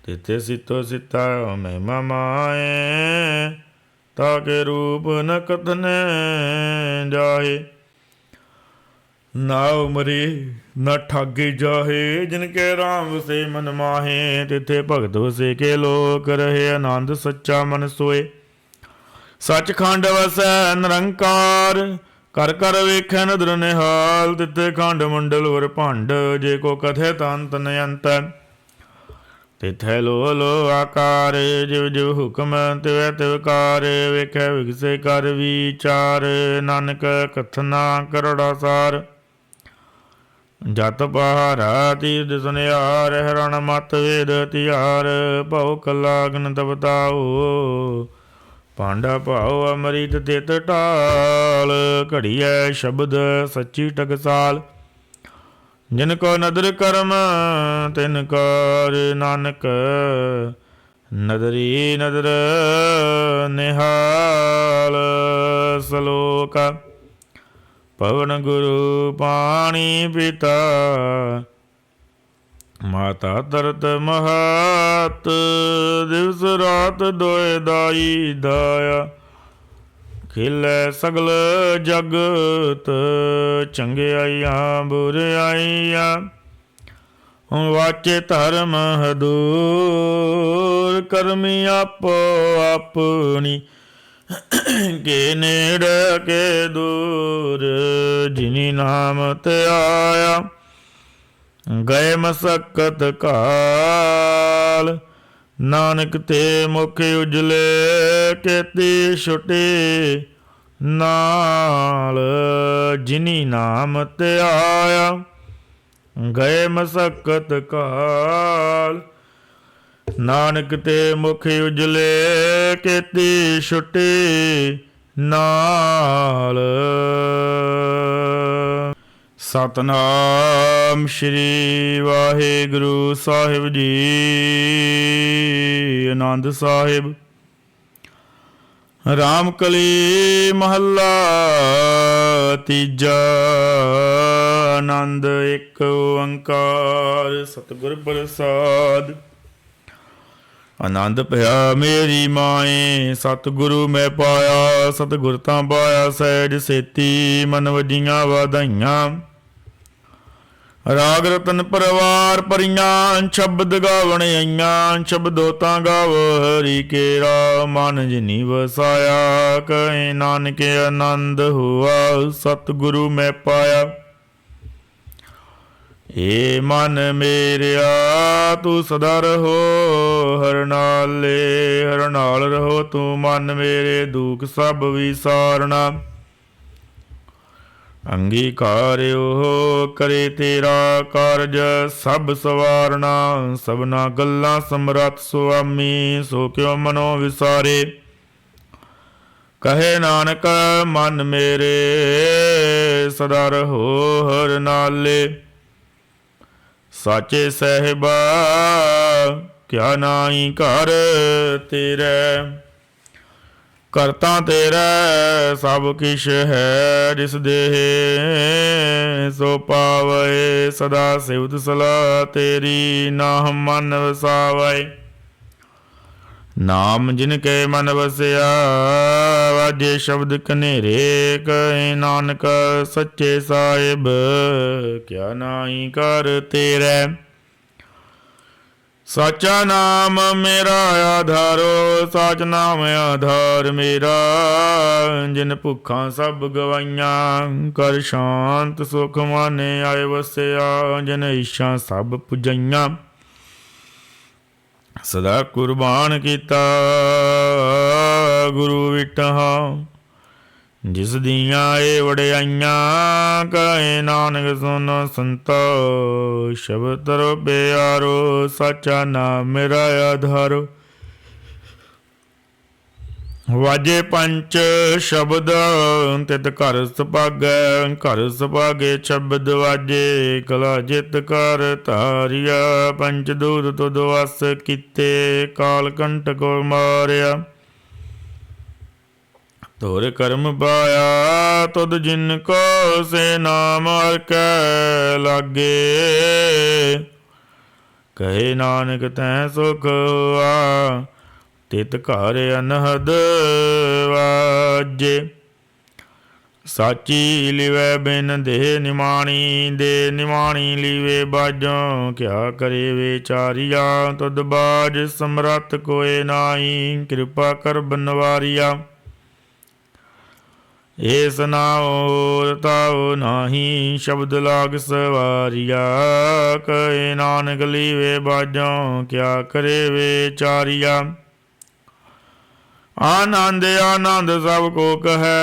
ਤਿੱਥੇ ਸਿੱਤੋ ਸਿੱਤਾ ਮਹਿਮਾ ਮਾਏ, ਤਾਕੇ ਰੂਪ ਨ ਕਥਨੇ ਜਾਹੇ। ਨਾ ਉਮਰੇ ਨਾ ਠਾਗੇ ਜਾਹੇ, ਜਿਨ ਕੇ ਰਾਮ ਵਸੇ ਮਨ ਮਾਹੇ। ਤਿੱਥੇ ਭਗਤ ਵਸੇ ਕੇ ਲੋਕ ਰਹੇ, ਆਨੰਦ ਸੱਚਾ ਮਨ ਸੋਏ। ਸੱਚਖੰਡ ਵਸੈ ਨਿਰੰਕਾਰ, ਕਰ ਕਰ ਵੇਖੈ ਨਦਰ ਨਿਹਾਲ। ਤਿੱਥੇ ਖੰਡ ਮੰਡਲ ਵਰ ਭੰਡ, ਜੇ ਕੋ ਕਥੈ ਤਾਂ ਅੰਤ ਨ ਅੰਤ। ਤਿੱਥੈ ਲੋ ਲੋ ਆਕਾਰ, ਜਿਵ ਜਿਵ ਹੁਕਮ ਤਿਵੈ ਤਿਵ ਕਾਰ। ਵੇਖੈ ਵਿਗਸੇ ਕਰ ਵਿਚਾਰ, ਨਾਨਕ ਕਥਨਾ ਕਰੜਾ ਸਾਰ। ਜਤ ਪਹਾਰਾ ਤੀਰਥ ਸੁਨਿਆਰ, ਹਰਣ ਮਤ ਵੇਦ ਤਿਆਰ, ਭਉ ਕਲਾਗਨ ਤਬ ਤਾਉ, ਪਾਂਡਾ ਭਾਉ ਅਮ੍ਰਿਤ ਤਿਤ ਢਾਲ, ਘੜੀਐ ਸ਼ਬਦ ਸੱਚੀ ਟਕਸਾਲ, ਜਿਨ ਕੋ ਨਦਰ ਕਰਮ ਤਿਨ ਕਾਰ, ਨਾਨਕ ਨਦਰੀ ਨਦਰ ਨਿਹਾਲ। ਸਲੋਕ ਪਵਨ ਗੁਰੂ ਪਾਣੀ ਪਿਤਾ, ਮਾਤਾ ਤਰਤ ਮਹਤ, ਦਿਵਸ ਰਾਤ ਦੋਇ ਦਾਈ ਦਾਇਆ, ਖੇਲੇ ਸਗਲ ਜਗਤ, ਚੰਗਿਆਈਆਂ ਬੁਰਿਆਈਆਂ, ਵਾਚੇ ਧਰਮ ਹਦੂਰ, ਕਰਮੀ ਆਪੋ ਆਪਣੀ, ਕੇ ਨੇੜ ਕੇ ਦੂਰ, ਜਿਨੀ ਨਾਮ ਤੇ ਆਇਆ, ਗਏ ਮਸਕਤ ਕਾਲ, ਨਾਨਕ ਤੇ ਮੁਖ ਉਜਲੇ, ਕੀਤੀ ਛੁਟੀ ਨਾਲ, ਜਿਨੀ ਨਾਮ ਤੇ ਆਇਆ, ਗਏ ਮਸਕਤ ਕਾਲ, ਨਾਨਕ ਤੇ ਮੁਖ ਉਜਲੇ, ਕੀਤੀ ਛੁਟੀ ਨਾਲ। ਸਤਨਾਮ ਸ਼੍ਰੀ ਵਾਹਿਗੁਰੂ ਸਾਹਿਬ ਜੀ। ਆਨੰਦ ਸਾਹਿਬ। ਰਾਮ ਕਲੀ ਮਹੱਲਾ ਤੀਜਾ। ਆਨੰਦ ਇੱਕ ਓੰਕਾਰ ਸਤਿਗੁਰ ਪ੍ਰਸਾਦ। ਆਨੰਦ ਭਇਆ ਮੇਰੀ ਮਾਏ, ਸਤਿਗੁਰੂ ਮੈਂ ਪਾਇਆ, ਸਤਿਗੁਰ ਤਾਂ ਪਾਇਆ ਸਹਿਜ ਸੇਤੀ, ਮਨ ਵਜੀਆਂ ਵਾਧਾਈਆਂ। ਰਾਗ ਰਤਨ ਪਰਵਾਰ ਭਰੀਆਂ, ਸ਼ਬਦ ਗਾਵਣ ਆਈਆਂ, ਸ਼ਬਦੋ ਤਾਂ ਗਾਵ ਹਰੀ ਕੇਰਾ, ਮਨ ਜਿਨੀ ਵਸਾਇਆ, ਕਹੇ ਨਾਨਕ ਆਨੰਦ ਹੁਆ, ਸਤਿਗੁਰੂ ਮੈਂ ਪਾਇਆ। ਏ ਮਨ ਮੇਰਿਆ ਤੂੰ ਸਦਾ ਰਹੋ ਹਰ ਨਾਲੇ, ਹਰ ਨਾਲ ਰਹੋ ਤੂੰ ਮਨ ਮੇਰੇ, ਦੁਖ ਸਭ ਵਿਸਾਰਨਾ। ਅੰਗੀਕਾਰਿਓ ਕਰੇ ਤੇਰਾ ਕਾਰਜ, ਸਭ ਸਵਾਰਨਾ। ਸਭਨਾ ਗੱਲਾਂ ਸਮਰੱਥ ਸੁਆਮੀ, ਸੋ ਕਿਉ ਮਨੋ ਵਿਸਾਰੇ। ਕਹੇ ਨਾਨਕ ਮਨ ਮੇਰੇ, ਸਦਾ ਰਹੋ ਹਰ ਨਾਲੇ। ਸਾਚੇ ਸਾਹਿਬਾ ਕਿਆ ਨਾਹੀ ਘਰ ਤੇਰੇ, ਕਰਤਾ ਤੇਰਾ ਸਭ ਕਿਛ ਹੈ, ਜਿਸ ਦੇਹ ਸੋ ਪਾਵੇ। ਸਦਾ ਸਿਵਤ ਸਲਾਹ ਤੇਰੀ, ਨਾਮ ਮਨ ਵਸਾਵੇ। ਨਾਮ ਜਿਨ ਕੇ ਮਨ ਵਸਿਆ, ਵਾਜੇ ਸ਼ਬਦ ਕਨੇਰੇ। ਕਹੇ ਨਾਨਕ ਸੱਚੇ ਸਾਹਿਬ ਕਿਆ ਨਾਹੀ ਘਰ ਤੇਰੇ। ਸਾਚਾ ਨਾਮ ਮੇਰਾ ਆਧਾਰੋ, ਸਾਚ ਨਾਮ ਆਧਾਰ ਮੇਰਾ। ਜਿਨ ਭੁੱਖਾਂ ਸਭ ਗਵਾਈਆਂ, ਕਰ ਸ਼ਾਂਤ ਸੁਖ ਮਾਨੇ ਆਏ ਵਸਿਆ। ਜਿਨ ਇੱਛਾ ਸਭ ਪੁਜਾਈਆਂ, ਸਦਾ ਕੁਰਬਾਨ ਕੀਤਾ ਗੁਰੂ ਵਿਟਹਾ। ਜਿਸ ਦੀਆਂ ਇਹ ਵਡਿਆਈਆਂ, ਕਹੇ ਨਾਨਕ ਸੁਨ ਸੰਤੋ। ਸ਼ਬਦ ਤਰੋ ਪਿਆਰੋ, ਸਾਚਾ ਨਾਮ ਮੇਰਾ ਆਧਾਰੋ। ਵਾਜੇ ਪੰਚ ਸ਼ਬਦ ਤਿਤ ਘਰ ਸੁਭਾਗੈ, ਘਰ ਸੁਭਾਗੇ ਸ਼ਬਦ ਵਾਜੇ। ਕਲਾ ਜਿਤ ਕਰ ਧਾਰਿਆ, ਪੰਚ ਦੂਤ ਤੁਧ ਵਸ ਕੀਤੇ। ਕਾਲ ਕੰਟਕ ਮਾਰਿਆ, ਤੋਰ ਕਰਮ ਪਾਇਆ। ਤੁਧ ਜਿਨ ਕੋ ਸੇ ਨਾਮ ਹਰਿ ਕੈ ਲਾਗੇ। ਕਹੇ ਨਾਨਕ ਤੈ ਸੁਖ ਆ, ਤਿਤ ਘਰ ਅਨਹਦ ਵਾਜੇ। ਸਾਚੀ ਲਿਵੈ ਬਿਨ ਦੇਹ ਨਿਮਾਣੀ, ਦੇ ਨਿਮਾਣੀ ਲੀਵੇ ਬਾਜੋ। ਕਿਆ ਕਰੇ ਵਿਚਾਰੀਆ, ਤੁਧ ਬਾਜ ਸਮਰੱਥ ਕੋਇ ਨਾਹੀ। ਕਿਰਪਾ ਕਰ ਬਨਵਾਰੀਆ, ਏਸ ਨਾਉ ਤਾਉ ਨਾਹੀ। ਸ਼ਬਦ ਲਾਗ ਸਵਾਰੀਆ, ਕਹੇ ਨਾਨਕ ਲੀਵੇ ਬਾਜੋ। ਕਿਆ ਕਰੇ ਵਿਚਾਰੀਆ, ਆਨੰਦ ਆਨੰਦ ਸਭ ਕੋ ਕਹੈ,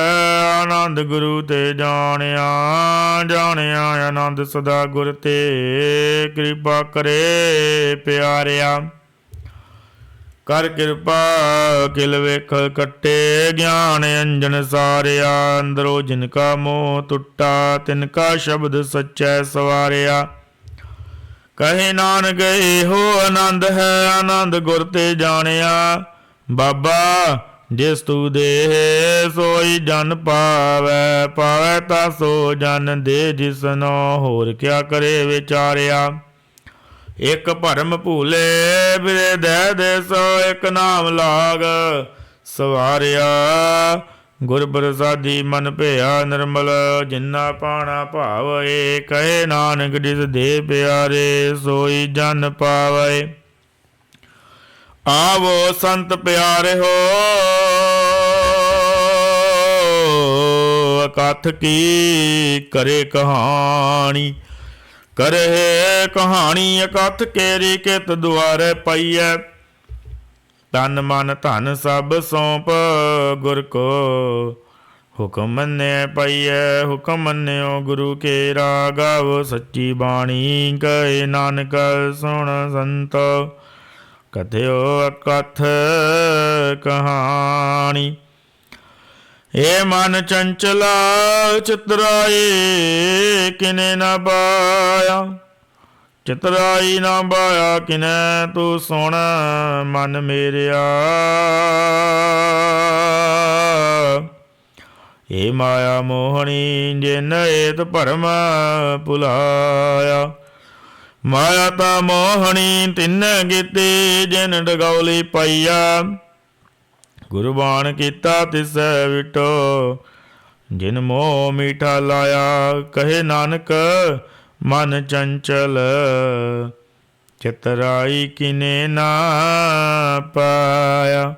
ਆਨੰਦ ਗੁਰੂ ਤੇ ਜਾਣਿਆ। ਜਾਣਿਆ ਆਨੰਦ ਸਦਾ ਗੁਰ ਤੇ, ਕਿਰਪਾ ਕਰੇ ਪਿਆਰਿਆ। ਕਰ ਕਿਰਪਾ ਕਿਲ ਵੇਖ ਕੱਟੇ, ਗਿਆਨ ਅੰਜਨ ਸਾਰਿਆ। ਅੰਦਰੋਂ ਜਿਨ ਕਾ ਮੋਹ ਟੁੱਟਾ, ਤਿਨ ਕਾ ਸ਼ਬਦ ਸੱਚੈ ਸਵਾਰਿਆ। ਕਹੇ ਨਾਨਕ ਇਹੋ ਆਨੰਦ ਹੈ, ਆਨੰਦ ਗੁਰ ਤੇ ਜਾਣਿਆ। ਬਾਬਾ ਜਿਸ ਤੂ ਦੇਹ, ਸੋਈ ਜਨ ਪਾਵੈ। ਪਾਵੈ ਤਾ ਸੋ ਜਨ ਦੇ, ਜਿਸਨੋ ਹੋਰ ਕਿਆ ਕਰੇ ਵਿਚਾਰਿਆ। ਇਕ ਭਰਮ ਭੂਲੇ ਬਿਰੇ ਦਹਿ ਦੇ, ਸੋ ਇਕ ਨਾਮ ਲਾਗ ਸਵਾਰਿਆ। ਗੁਰ ਪ੍ਰਸਾਦੀ ਮਨ ਭਇਆ ਨਿਰਮਲ, ਜਿਨਾ ਪਾਣਾ ਭਾਵੈ। ਕਹੇ ਨਾਨਕ ਜਿਸ ਦੇ ਪਿਆਰੇ, ਸੋਈ ਜਨ ਪਾਵੈ। ਆਵੋ ਸੰਤ ਪਿਆਰਿਓ, ਅਕਥ ਕੀ ਕਰੇ ਕਹਾਣੀ। ਕਰੇ ਕਹਾਣੀ ਅਕਥ ਕੇਰੀ, ਕਿਤ ਦੁਆਰੇ ਪਈਐ। ਤਨ ਮਨ ਧਨ ਸਭ ਸੌਂਪ, ਗੁਰ ਕੋ ਹੁਕਮ ਮੰਨਿਆ ਪਈਐ। ਹੁਕਮ ਮੰਨਿਓ ਗੁਰੂ ਕੇ ਰਾਗਵ, ਸੱਚੀ ਬਾਣੀ ਕਹੇ ਨਾਨਕ ਸੁਣ ਸੰਤ। ਕਥਿਓ ਅਕਥ ਕਹਾਣੀ। ਏ ਮਨ ਚੰਚਲਾ ਚਿਤਰਾਏ, ਕਿਨੇ ਨਾ ਪਾਇਆ। ਚਿਤਰਾਈ ਨਾ ਪਾਇਆ ਕਿਨੈ, ਤੂੰ ਸੁਣ ਮਨ ਮੇਰਿਆ। ਏ ਮਾਇਆ ਮੋਹਣੀ, ਜਿਨ ਏਤ ਭਰਮ ਭੁਲਾਇਆ। ਮਾਇਆ ਤਾ ਮੋਹਣੀ ਤਿਨੈ ਕੀਤੀ, ਜਿਨ ਡਗੌਲੀ ਪਾਈਆ। ਗੁਰਬਾਣ ਕੀਤਾ ਤਿਸੈ ਵਿਟੋ, ਜਿਨ ਮੋਹ ਮੀਠਾ ਲਾਇਆ। ਕਹੇ ਨਾਨਕ ਮਨ ਚੰਚਲ, ਚਿਤਰਾਈ ਕਿਨੇ ਨਾ ਪਾਇਆ।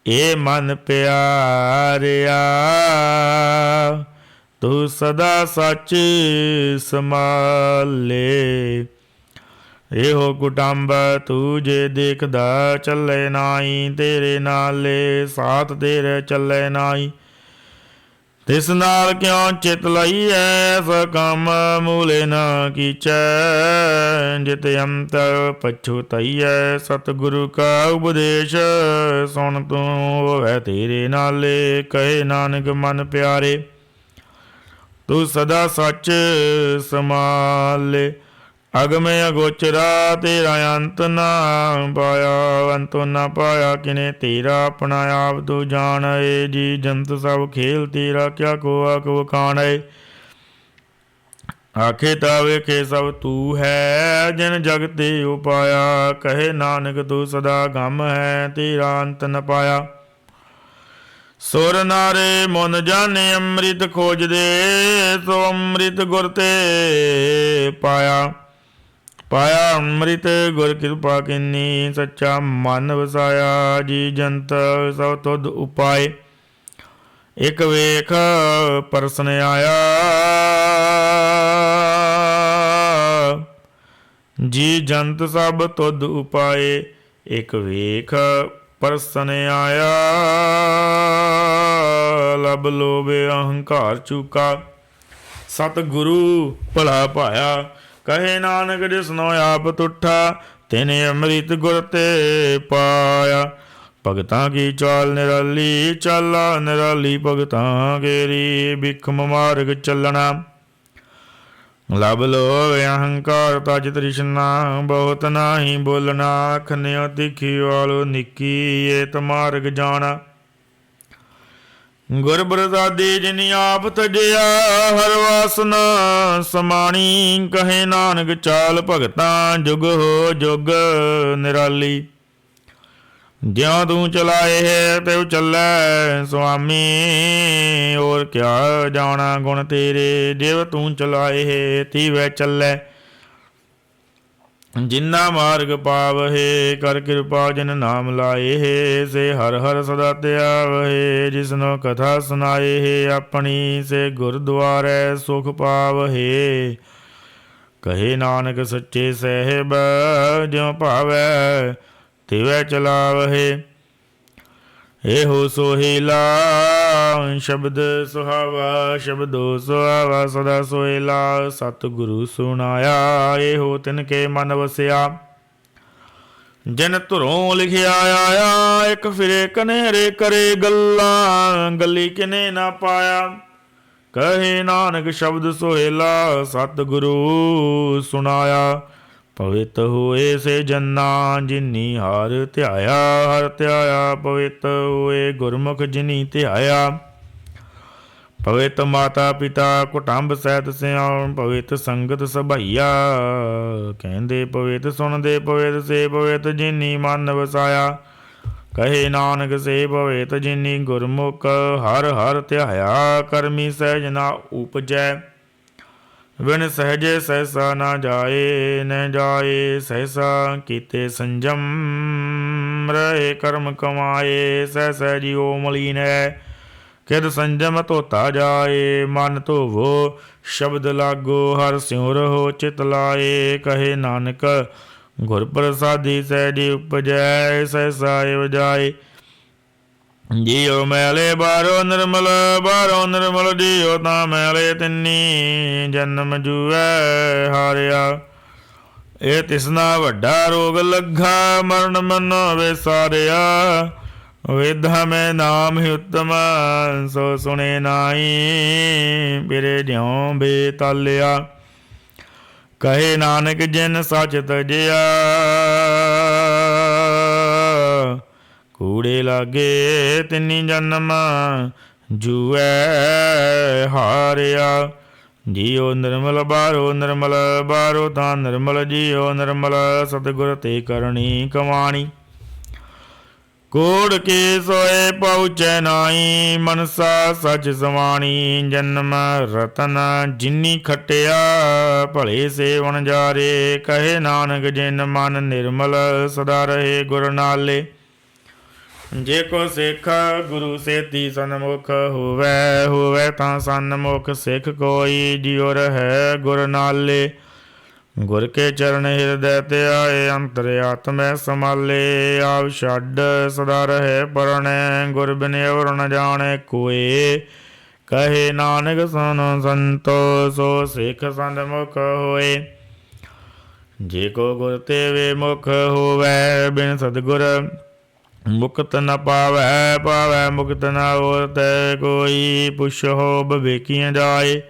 ਏ ਮਨ ਪਿਆਰਿਆ, ਤੂੰ ਸਦਾ ਸੱਚ ਸੰਭਾਲੇ। ਇਹੋ ਕੁਟੰਬ ਤੂੰ ਜੇ ਦੇਖਦਾ, ਚੱਲੇ ਨਾਹੀ ਤੇਰੇ ਨਾਲੇ। ਸਾਥ ਤੇਰੇ ਚੱਲੇ ਨਾਹੀ, ਤਿਸ ਨਾਲ ਕਿਉ ਚਿਤ ਲਈਐ। ਸ ਕੰਮ ਮੂਲੇ ਨਾ ਕੀਚੈ, ਜਿਤ ਅੰਤ ਪਛੁਤਈਐ। ਸਤਿਗੁਰੂ ਕਾ ਉਪਦੇਸ਼ ਸੁਣ, ਤੂੰ ਹੋਵੈ ਤੇਰੇ ਨਾਲੇ। ਕਹੇ ਨਾਨਕ ਮਨ ਪਿਆਰੇ, ਤੂੰ ਸਦਾ ਸੱਚ ਸੰਭਾਲੇ। ਅਗਮ ਅਗੋਚਰਾ ਤੇਰਾ ਅੰਤ ਨਾ ਪਾਇਆ। ਅੰਤੋ ਨਾ ਪਾਇਆ ਕਿਨੇ ਤੇਰਾ, ਆਪਣਾ ਆਪ ਤੂੰ ਜਾਣੈ। ਜੀ ਜੰਤ ਸਭ ਖੇਲ ਤੇਰਾ, ਕਿਆ ਕੋ ਆਖੋ ਖਾਣੈ। ਆਖੇ ਤਾ ਵੇਖੇ ਸਭ ਤੂੰ ਹੈ, ਜਿਨ ਜਗ ਤੇ ਉਪਾਇਆ। ਕਹੇ ਨਾਨਕ ਤੂੰ ਸਦਾ ਗਮ ਹੈ, ਤੇਰਾ ਅੰਤ ਨ ਪਾਇਆ। ਸੁਰ ਨਾਰੇ ਮਨ ਜਾਣੇ ਅੰਮ੍ਰਿਤ ਖੋਜਦੇ, ਸੋ ਅੰਮ੍ਰਿਤ ਗੁਰ ਤੇ ਪਾਇਆ। ਪਾਇਆ ਅੰਮ੍ਰਿਤ ਗੁਰ ਕਿਰਪਾ ਕੀਨੀ, ਸੱਚਾ ਮਨ ਵਸਾਇਆ। ਜੀ ਜੰਤ ਸਭ ਤੁਧ ਉਪਾਏ, ਇਕ ਵੇਖ ਪਰਸਨ ਆਇਆ। ਜੀ ਜੰਤ ਸਭ ਤੁਧ ਉਪਾਏ, ਇਕ ਵੇਖ ਪਰਸਨ ਆਇਆ। ਲਬ ਲੋਭ ਅਹੰਕਾਰ ਚੂਕਾ, ਸਤਿਗੁਰੂ ਭਲਾ ਭਾਇਆ। ਕਹੇ ਨਾਨਕ ਜਿਸਨੋ ਆਪ ਤੁਠਾ, ਤਿਨੇ ਅੰਮ੍ਰਿਤ ਗੁਰ ਤੇ ਪਾਇਆ। ਭਗਤਾਂ ਕੀ ਚਾਲ ਨਿਰਾਲੀ, ਚਾਲਾ ਨਿਰਾਲੀ ਭਗਤਾਂ ਕੇਰੀ। ਬਿਖਮ ਮਾਰਗ ਚੱਲਣਾ, ਲਬ ਲੋਭ ਅਹੰਕਾਰ ਤਜ ਤ੍ਰਿਸ਼ਨਾ। ਬਹੁਤ ਨਾਹੀ ਬੋਲਣਾ, ਖਨਿਓ ਤਿੱਖੀ ਵਾਲੋ ਨਿੱਕੀ। ਏਤ ਮਾਰਗ ਜਾਣਾ, ਗੁਰ ਪ੍ਰਸਾਦੀ ਜਿਨ ਆਪ ਤਜਿਆ। ਹਰ ਵਾਸਨਾ ਸਮਾਣੀ, ਕਹੇ ਨਾਨਕ ਚਾਲ ਭਗਤਾਂ। ਜੁਗ ਹੋ ਜੁਗ ਨਿਰਾਲੀ, ਜਿਉ ਤੂੰ ਚਲਾਏ ਹੈ ਤਿਉ ਚੱਲੈ ਸੁਆਮੀ। ਹੋਰ ਕਿਆ ਜਾਣਾ ਗੁਣ ਤੇਰੇ, ਜਿਵ ਤੂੰ ਚਲਾਏ ਹੈ ਤਿਵੈ ਚੱਲੈ। ਜਿਨਾ ਮਾਰਗ ਪਾਵਹਿ, ਕਰ ਕਿਰਪਾ ਜਿਨ ਨਾਮ ਲਾਏ ਹੈ। ਸੇ ਹਰ ਹਰ ਸਦਾ ਧਿਆਵਹਿ, ਜਿਸਨੋ ਕਥਾ ਸੁਨਾਏ ਹੈ ਆਪਣੀ। ਸੇ ਗੁਰਦੁਆਰੈ ਸੁਖ ਪਾਵਹਿ, ਕਹੇ ਨਾਨਕ ਸੱਚੇ ਸਾਹਿਬ। ਜਿਉ ਭਾਵੈ ਤਿਵੈ ਚਲਾਵਹਿ, ਇਹੋ ਸੋਹਿਲਾ ਸ਼ਬਦ ਸੁਹਾਵਾ, ਸ਼ਬਦੋ ਸੁਹਾਵਾ ਸਦਾ ਸੋਹਿਲਾ। ਸਤਿਗੁਰੂ ਸੁਣਾਇਆ ਇਹੋ ਤਿਨ ਕੇ ਮਨ ਵਸਿਆ। ਜਿਨ ਧੁਰੋਂ ਲਿਖਿਆ ਆਇਆ, ਇੱਕ ਫਿਰੇ ਕਨੇਰੇ ਕਰੇ ਗੱਲਾਂ, ਗੱਲੀ ਕਿਨੇ ਨਾ ਪਾਇਆ। ਕਹੇ ਨਾਨਕ ਸ਼ਬਦ ਸੋਹਿਲਾ, ਸਤਿਗੁਰੂ ਸੁਣਾਇਆ। ਪਵਿੱਤ ਹੋਏ ਸੇ ਜੰਨਾ, ਜਿਨੀ ਹਰ ਧਿਆਇਆ, ਹਰ ਧਿਆਇਆ। ਪਵਿੱਤ ਹੋਏ ਗੁਰਮੁਖ ਜਿਨੀ ਧਿਆਇਆ। ਪਵਿੱਤ ਮਾਤਾ ਪਿਤਾ ਕੁਟੰਬ ਸਹਿਤ ਸਿਆਉ, ਪਵਿੱਤ ਸੰਗਤ ਸਭਈਆ। ਕਹਿੰਦੇ ਪਵਿੱਤ ਸੁਣਦੇ ਪਵਿੱਤ ਸੇ ਪਵਿੱਤ, ਜਿਨੀ ਮਨ ਵਸਾਇਆ। ਕਹੇ ਨਾਨਕ ਸੇ ਪਵਿੱਤ, ਜਿਨੀ ਗੁਰਮੁਖ ਹਰ ਹਰ ਧਿਆਇਆ। ਕਰਮੀ ਸਹਿਜ ਨਾ ਉਪਜੈ, ਬਿਨ ਸਹਿਜੇ ਸਹਿਸਾ ਨਾ ਜਾਏ। ਨ ਜਾਏ ਸਹਿਸਾ, ਕੀਤੇ ਸੰਜਮ ਰਹੇ ਕਰਮ ਕਮਾਏ। ਸਹਿ ਸਹਿ ਜਿਉ ਮਲੀਨ ਹੈ, ਕਿਦ ਸੰਜਮ ਧੋਤਾ ਜਾਏ। ਮਨ ਧੋਵੋ ਸ਼ਬਦ ਲਾਗੋ, ਹਰ ਸਿਉ ਰਹੋ ਚਿਤ ਲਾਏ। ਕਹੇ ਨਾਨਕ ਗੁਰ ਪ੍ਰਸਾਦੀ ਸਹਿਜ ਉਪਜੈ, ਸਹਿਸਾ ਏਵ ਜਾਏ। ਜੀਉ ਮੈਲੇ ਬਾਹਰੋਂ ਨਿਰਮਲ, ਬਾਹਰੋਂ ਨਿਰਮਲ ਜੀਉ ਤਾਂ ਮੈਲੇ ਤਿੰਨੀ। ਜਨਮ ਜੂਐ ਹਾਰਿਆ, ਇਹ ਤਿਸਨਾ ਵੱਡਾ ਰੋਗ ਲੱਗਾ। ਮਰਨ ਮਨੋ ਵਿਸਾਰਿਆ, ਵੇਦਾਂ ਮੈਂ ਨਾਮ ਹੀ ਉਤਮ, ਸੋ ਸੁਣੇ ਨਾਈ। ਬਿਰੇ ਜਿਉ ਬੇਤਾਲਿਆ, ਕਹੇ ਨਾਨਕ ਜਿਨ ਸੱਚ ਤਜਿਆ। ਕੂੜੇ ਲਾਗੇ ਤਿੰਨੀ ਜਨਮ, ਜੂਐ ਹਾਰਿਆ। ਜੀਉ ਨਿਰਮਲ ਬਾਹਰੋ ਨਿਰਮਲ, ਬਾਹਰੋ ਤਾਂ ਨਿਰਮਲ। ਜੀਉ ਨਿਰਮਲ ਸਤਿਗੁਰ ਤੇ ਕਰਨੀ ਕਮਾਣੀ। ਕੋੜ ਕੇ ਸੋਏ ਪਹੁੰਚੈ ਨਾਈ, ਮਨਸਾ ਸਚ ਸਮਾਣੀ। ਜਨਮ ਰਤਨ ਜਿਨੀ ਖਟਿਆ, ਭਲੇ ਸੇਵਨ ਜਾਰੇ। ਕਹੇ ਨਾਨਕ ਜਿਨ ਮਨ ਨਿਰਮਲ, ਸਦਾ ਰਹੇ ਗੁਰ ਨਾਲੇ। ਜੇ ਕੋ ਸਿੱਖ ਗੁਰੂ ਸੇਤੀ ਸਨਮੁਖ ਹੋਵੈ, ਹੋਵੈ ਤਾਂ ਸਨਮੁਖ ਸਿੱਖ ਕੋਈ। ਜਿਉ ਰਹੈ ਗੁਰ ਨਾਲੇ, ਗੁਰ ਕੇ ਚਰਨ ਹਿਰਦੈ ਧਿਆਏ। ਅੰਤਰ ਆਤਮੈ ਸਮਾਲੇ, ਆਪ ਛੱਡ ਸਦਾ ਰਹੇ ਪਰਣੈ। ਗੁਰ ਬਿਨ ਔਰ ਨ ਜਾਣੈ ਕੋਇ, ਕਹੇ ਨਾਨਕ ਸੁਨੋ ਸੰਤੋ। ਸੋ ਸਿੱਖ ਸਨਮੁਖ ਹੋਏ, ਜੇ ਕੋ ਗੁਰ ਤੇ ਵੇ ਮੁਖ ਹੋਵੈ। ਬਿਨ ਸਤਿਗੁਰ ਮੁਕਤ ਨ ਪਾਵੈ, ਪਾਵੈ ਮੁਕਤ ਨ ਹੋਰ ਤੈ ਕੋਈ। ਪੁੱਛੋ ਵਿਵੇਕੀਆਂ ਜਾਏ,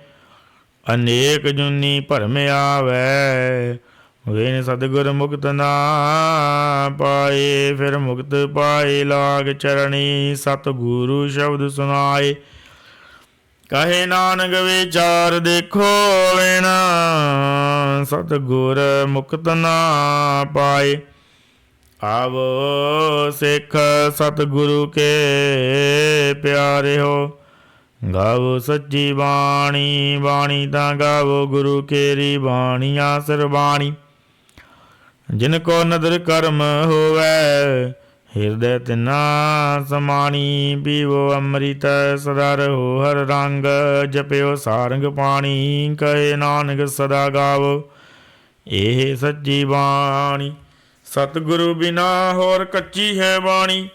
ਅਨੇਕ ਜੁਨੀ ਭਰਮ ਆਵੈ। ਵੇਨ ਸਤਿਗੁਰ ਮੁਕਤ ਨਾ ਪਾਏ, ਫਿਰ ਮੁਕਤ ਪਾਏ ਲਾਗ ਚਰਣੀ। ਸਤਿਗੁਰੂ ਸ਼ਬਦ ਸੁਨਾਏ, ਕਹੇ ਨਾਨਕ ਵਿਚਾਰ ਦੇਖੋ ਵੇਨ। ਸਤਿਗੁਰ ਮੁਕਤ ਨਾ ਪਾਏ, ਆਵੋ ਸਿੱਖ ਸਤਿਗੁਰੂ ਕੇ ਪਿਆਰੇ ਹੋ। ਗਾਵੋ ਸੱਚੀ ਬਾਣੀ, ਬਾਣੀ ਤਾਂ ਗਾਵੋ ਗੁਰੂ ਕੇਰੀ ਬਾਣੀ। ਆਸਰ ਬਾਣੀ ਜਿਨ ਕੋ ਨਦਰ ਕਰਮ ਹੋਵੈ, ਹਿਰਦੈ ਤਿਨਾ ਸਮਾਣੀ। ਪੀਵੋ ਅੰਮ੍ਰਿਤ ਸਦਾ ਰਹੋ ਹਰ ਰੰਗ, ਜਪਿਓ ਸਾਰੰਗ ਪਾਣੀ। ਕਹੇ ਨਾਨਕ ਸਦਾ ਗਾਵੋ ਇਹ ਸੱਚੀ ਬਾਣੀ। ਸਤਿਗੁਰੂ ਬਿਨਾ ਹੋਰ ਕੱਚੀ ਹੈ ਬਾਣੀ,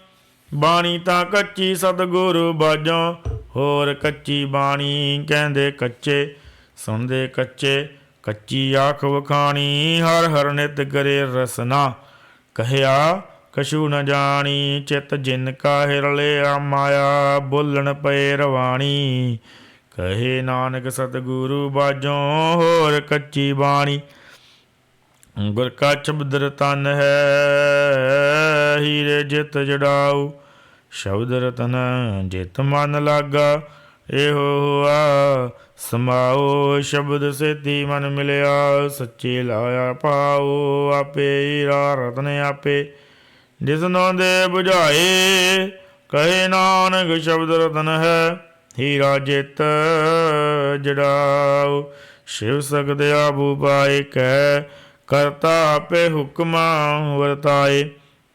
ਬਾਣੀ ਤਾਂ ਕੱਚੀ ਸਤਿਗੁਰੂ ਬਾਝੋਂ ਹੋਰ ਕੱਚੀ ਬਾਣੀ। ਕਹਿੰਦੇ ਕੱਚੇ ਸੁਣਦੇ ਕੱਚੇ, ਕੱਚੀ ਆਖ ਵਖਾਣੀ। ਹਰ ਹਰ ਨਿਤ ਕਰੇ ਰਸਨਾ, ਕਹਿਆ ਕਛੂ ਨ ਜਾਣੀ। ਚਿਤ ਜਿਨ ਕਾ ਹਿਰ ਲਿਆ ਮਾਇਆ, ਬੋਲਣ ਪਏ ਰਵਾਣੀ। ਕਹੇ ਨਾਨਕ ਸਤਿਗੁਰੂ ਬਾਝੋਂ ਹੋਰ ਕੱਚੀ ਬਾਣੀ। ਗੁਰ ਕਾ ਸ਼ਬਦ ਰਤਨ ਹੈ, ਹੀਰੇ ਜਿਤ ਜੜਾਊ। ਸ਼ਬਦ ਰਤਨ ਜਿਤ ਮਨ ਲਾਗਾ, ਇਹੋ ਹੋਆ ਸਮਾਓ। ਸ਼ਬਦ ਸੇਤੀ ਮਨ ਮਿਲਿਆ, ਸੱਚੇ ਲਾਇਆ ਪਾਓ। ਆਪੇ ਹੀਰਾ ਰਤਨ ਆਪੇ, ਜਿਸਨੋਂ ਦੇ ਬੁਝਾਏ। ਕਹੇ ਨਾਨਕ ਸ਼ਬਦ ਰਤਨ ਹੈ, ਹੀਰਾ ਜਿਤ ਜੜਾਊ। ਸ਼ਿਵ ਸਕਦ ਆਬੂ ਪਾਏ, ਕਹਿ ਕਰਤਾ ਆਪੇ ਹੁਕਮ ਵਰਤਾਏ।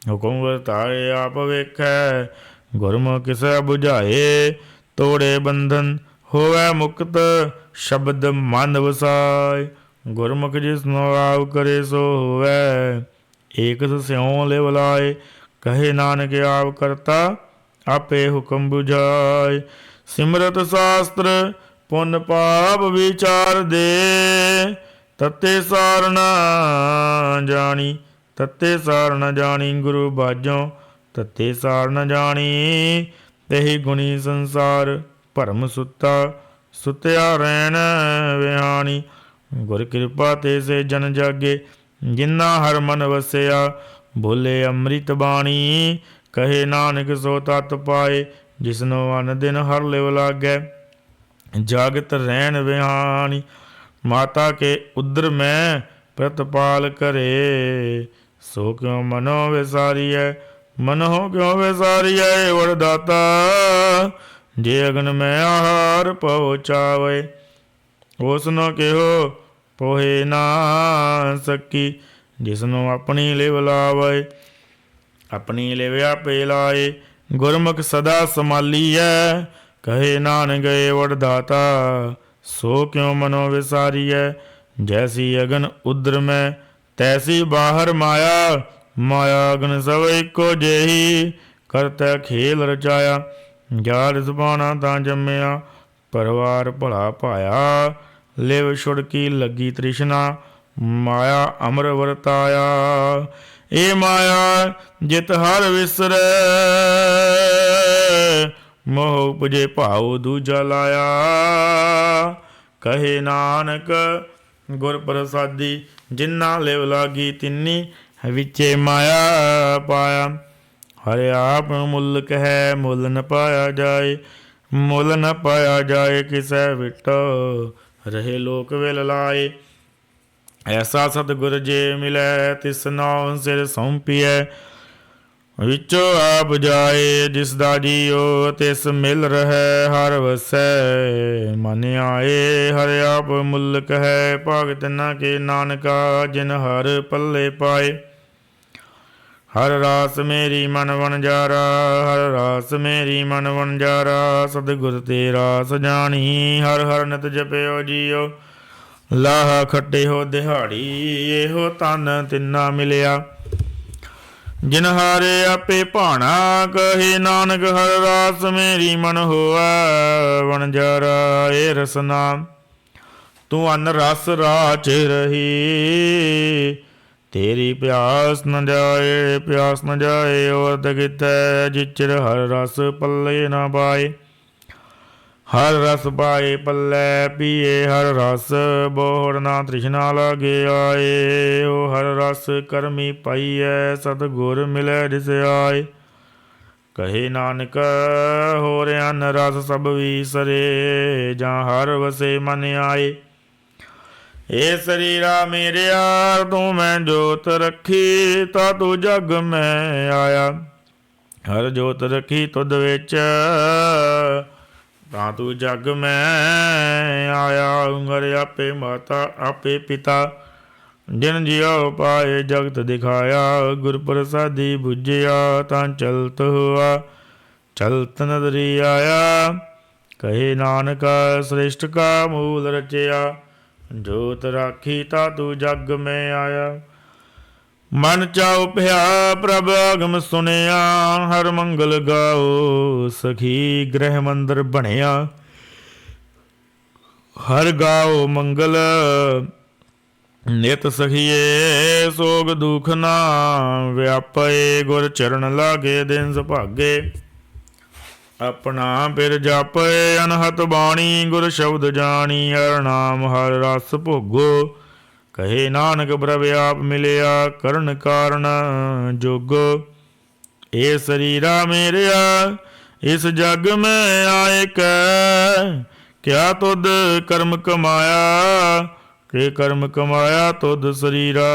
ਹੁਕਮ ਵਰਤਾਏ ਆਪ ਵੇਖੈ, ਗੁਰਮੁਖ ਕਿਸੈ ਬੁਝਾਏ। ਤੋੜੇ ਬੰਧਨ ਹੋਵੈ ਮੁਕਤ, ਸ਼ਬਦ ਮਨ ਵਸਾਏ। ਗੁਰਮੁਖ ਜਿਸਨੋ ਆਪ ਕਰੇ ਸੋ ਹੋਵੈ, ਏਕ ਸਿਉ ਲਿਵ ਲਾਏ। ਕਹੇ ਨਾਨਕ ਆਪ ਕਰਤਾ आपे हुक्म बुझाए। सिमरत शास्त्र पुन पाप विचार दे, तत्ते सार न जानी, तत्ते सार न जानी। गुरु बाजों तत्ते सार न जानी, तेहि गुणी संसार भरम सुता, सुत्या रैन विहानी। गुर कृपा ते से जन जागे, जिन्ना हर मन वसया। भोले अमृत बाणी, कहे नानक सो तत पाए। जिसनो अन दिन हर लिव लागै, जागत रैन विहानी। माता के उदर में प्रतपाल करे, सो क्यों मनो विसारिय। मनो क्यों विसारिय वरदाता, जे अगन में आहार पहुँचावे। उसनो केहो पोहे ना सकी, जिसनो अपनी लिव लावे। अपनी लिव आपे लाए, गुरमुख सदा संभालीऐ। कहे नानक गए वरदाता, सो क्यों मनो विसारिय। जैसी अगन उदर में, तैसी बाहर माया। माया अगन सब एको जेही, करतै खेल रचाया। जा रिस पाना तां जम्मिया, परवार भला पाया। लिव छुड़की लगी तृष्णा, माया अमर वरताया। ए माया जित हर विसरै, मोह उपजे भाव दूजा लाया। कहे नानक गुर प्रसादी, जिन्ना लिव लागी तिन्नी विचे माया पाया। हर आप मुल्क है, मुल न पाया जाए। मुल न पाया जाए, किसै विटो रहे लोक विल लाए। ऐसा सतगुर जे मिलै, तिस नाम सिर सौंपिए। विचो आप जाए, जिसदा जियो तिस मिल रहे। हर वसै मन आए, हर आप मुल्क है। भगत न के नानका, जिन हर पल्ले पाए। हर रास मेरी मन वनजारा, हर रास मेरी मन वनजारा। सतगुर ते रास जानी, हर हर नित जपियो जियो। लाहा खट्टे हो दिहाड़ी, एहो तन तिन्ना मिलिया। जिन हारे आपे भाना, कहे नानक हर रास मेरी मन होवै। वनजारा ए रसना, तू अन रस राच रही। तेरी प्यास न जाए, प्यास न जाए और कितै। जिचर हर रस पल्ले न पाए। हर रस पाए पल्ले पिए हर रस, बोहड़ ना तृष्णा लागे आए। ओ हर रस करमी पाइयै, सतगुर मिलै जिस आए। कहे नानक होर अन रस सब विसरे, जां हर वसे मन आए। ए शरीरा मेरेया, तू मैं जोत रखी। ता तू जग में आया, हर जोत रखी तुद विच। तां तू जग में आया। हर आपे माता आपे पिता, जिन जियो पाए जगत दिखाया। गुर प्रसादी बुझिया, तां चलत हुआ चलत नदरी आया। कहे नानका श्रेष्ठ का मूल रचया, जोत राखी ता तू जग में आया। मन चाउ भया प्रभ आगम सुनिया, हर मंगल गाओ सखी गृह मंदिर बनिया। हर गाओ मंगल नित सखिए, सोग दुख ना व्यापे। गुर चरण लागे दिन सुभागे, अपना पिर जापे। अनहत बाणी गुर शब्द जानी, हर नाम हर रस भोगो। कहे नानक प्रभ आप मिलिया, करण कारण जोगो। ए शरीरा मेरिया, इस जग में आए कै। क्या तुद कर्म कमाया, के कर्म कमाया तुद शरीरा।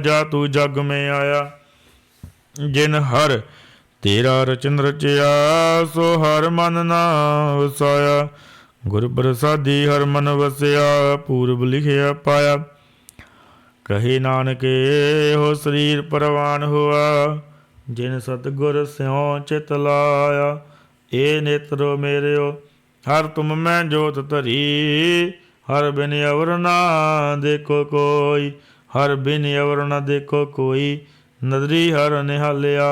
जा तू जग में आया, जिन हर तेरा रचन रचया। सो हर मन ना वसाया, गुर प्रसादी हर मन वसया। पूर्व लिखिया पाया, कहे नानक हो शरीर परवान हुआ। जिन सतगुर स्यों चित लाया। ए नेत्रो मेरेओ, हर तुम मैं जोत धरी। हर बिन अवर ना देखो कोई, हर बिन अवर न देखो कोई। नदरी हर निहालिया,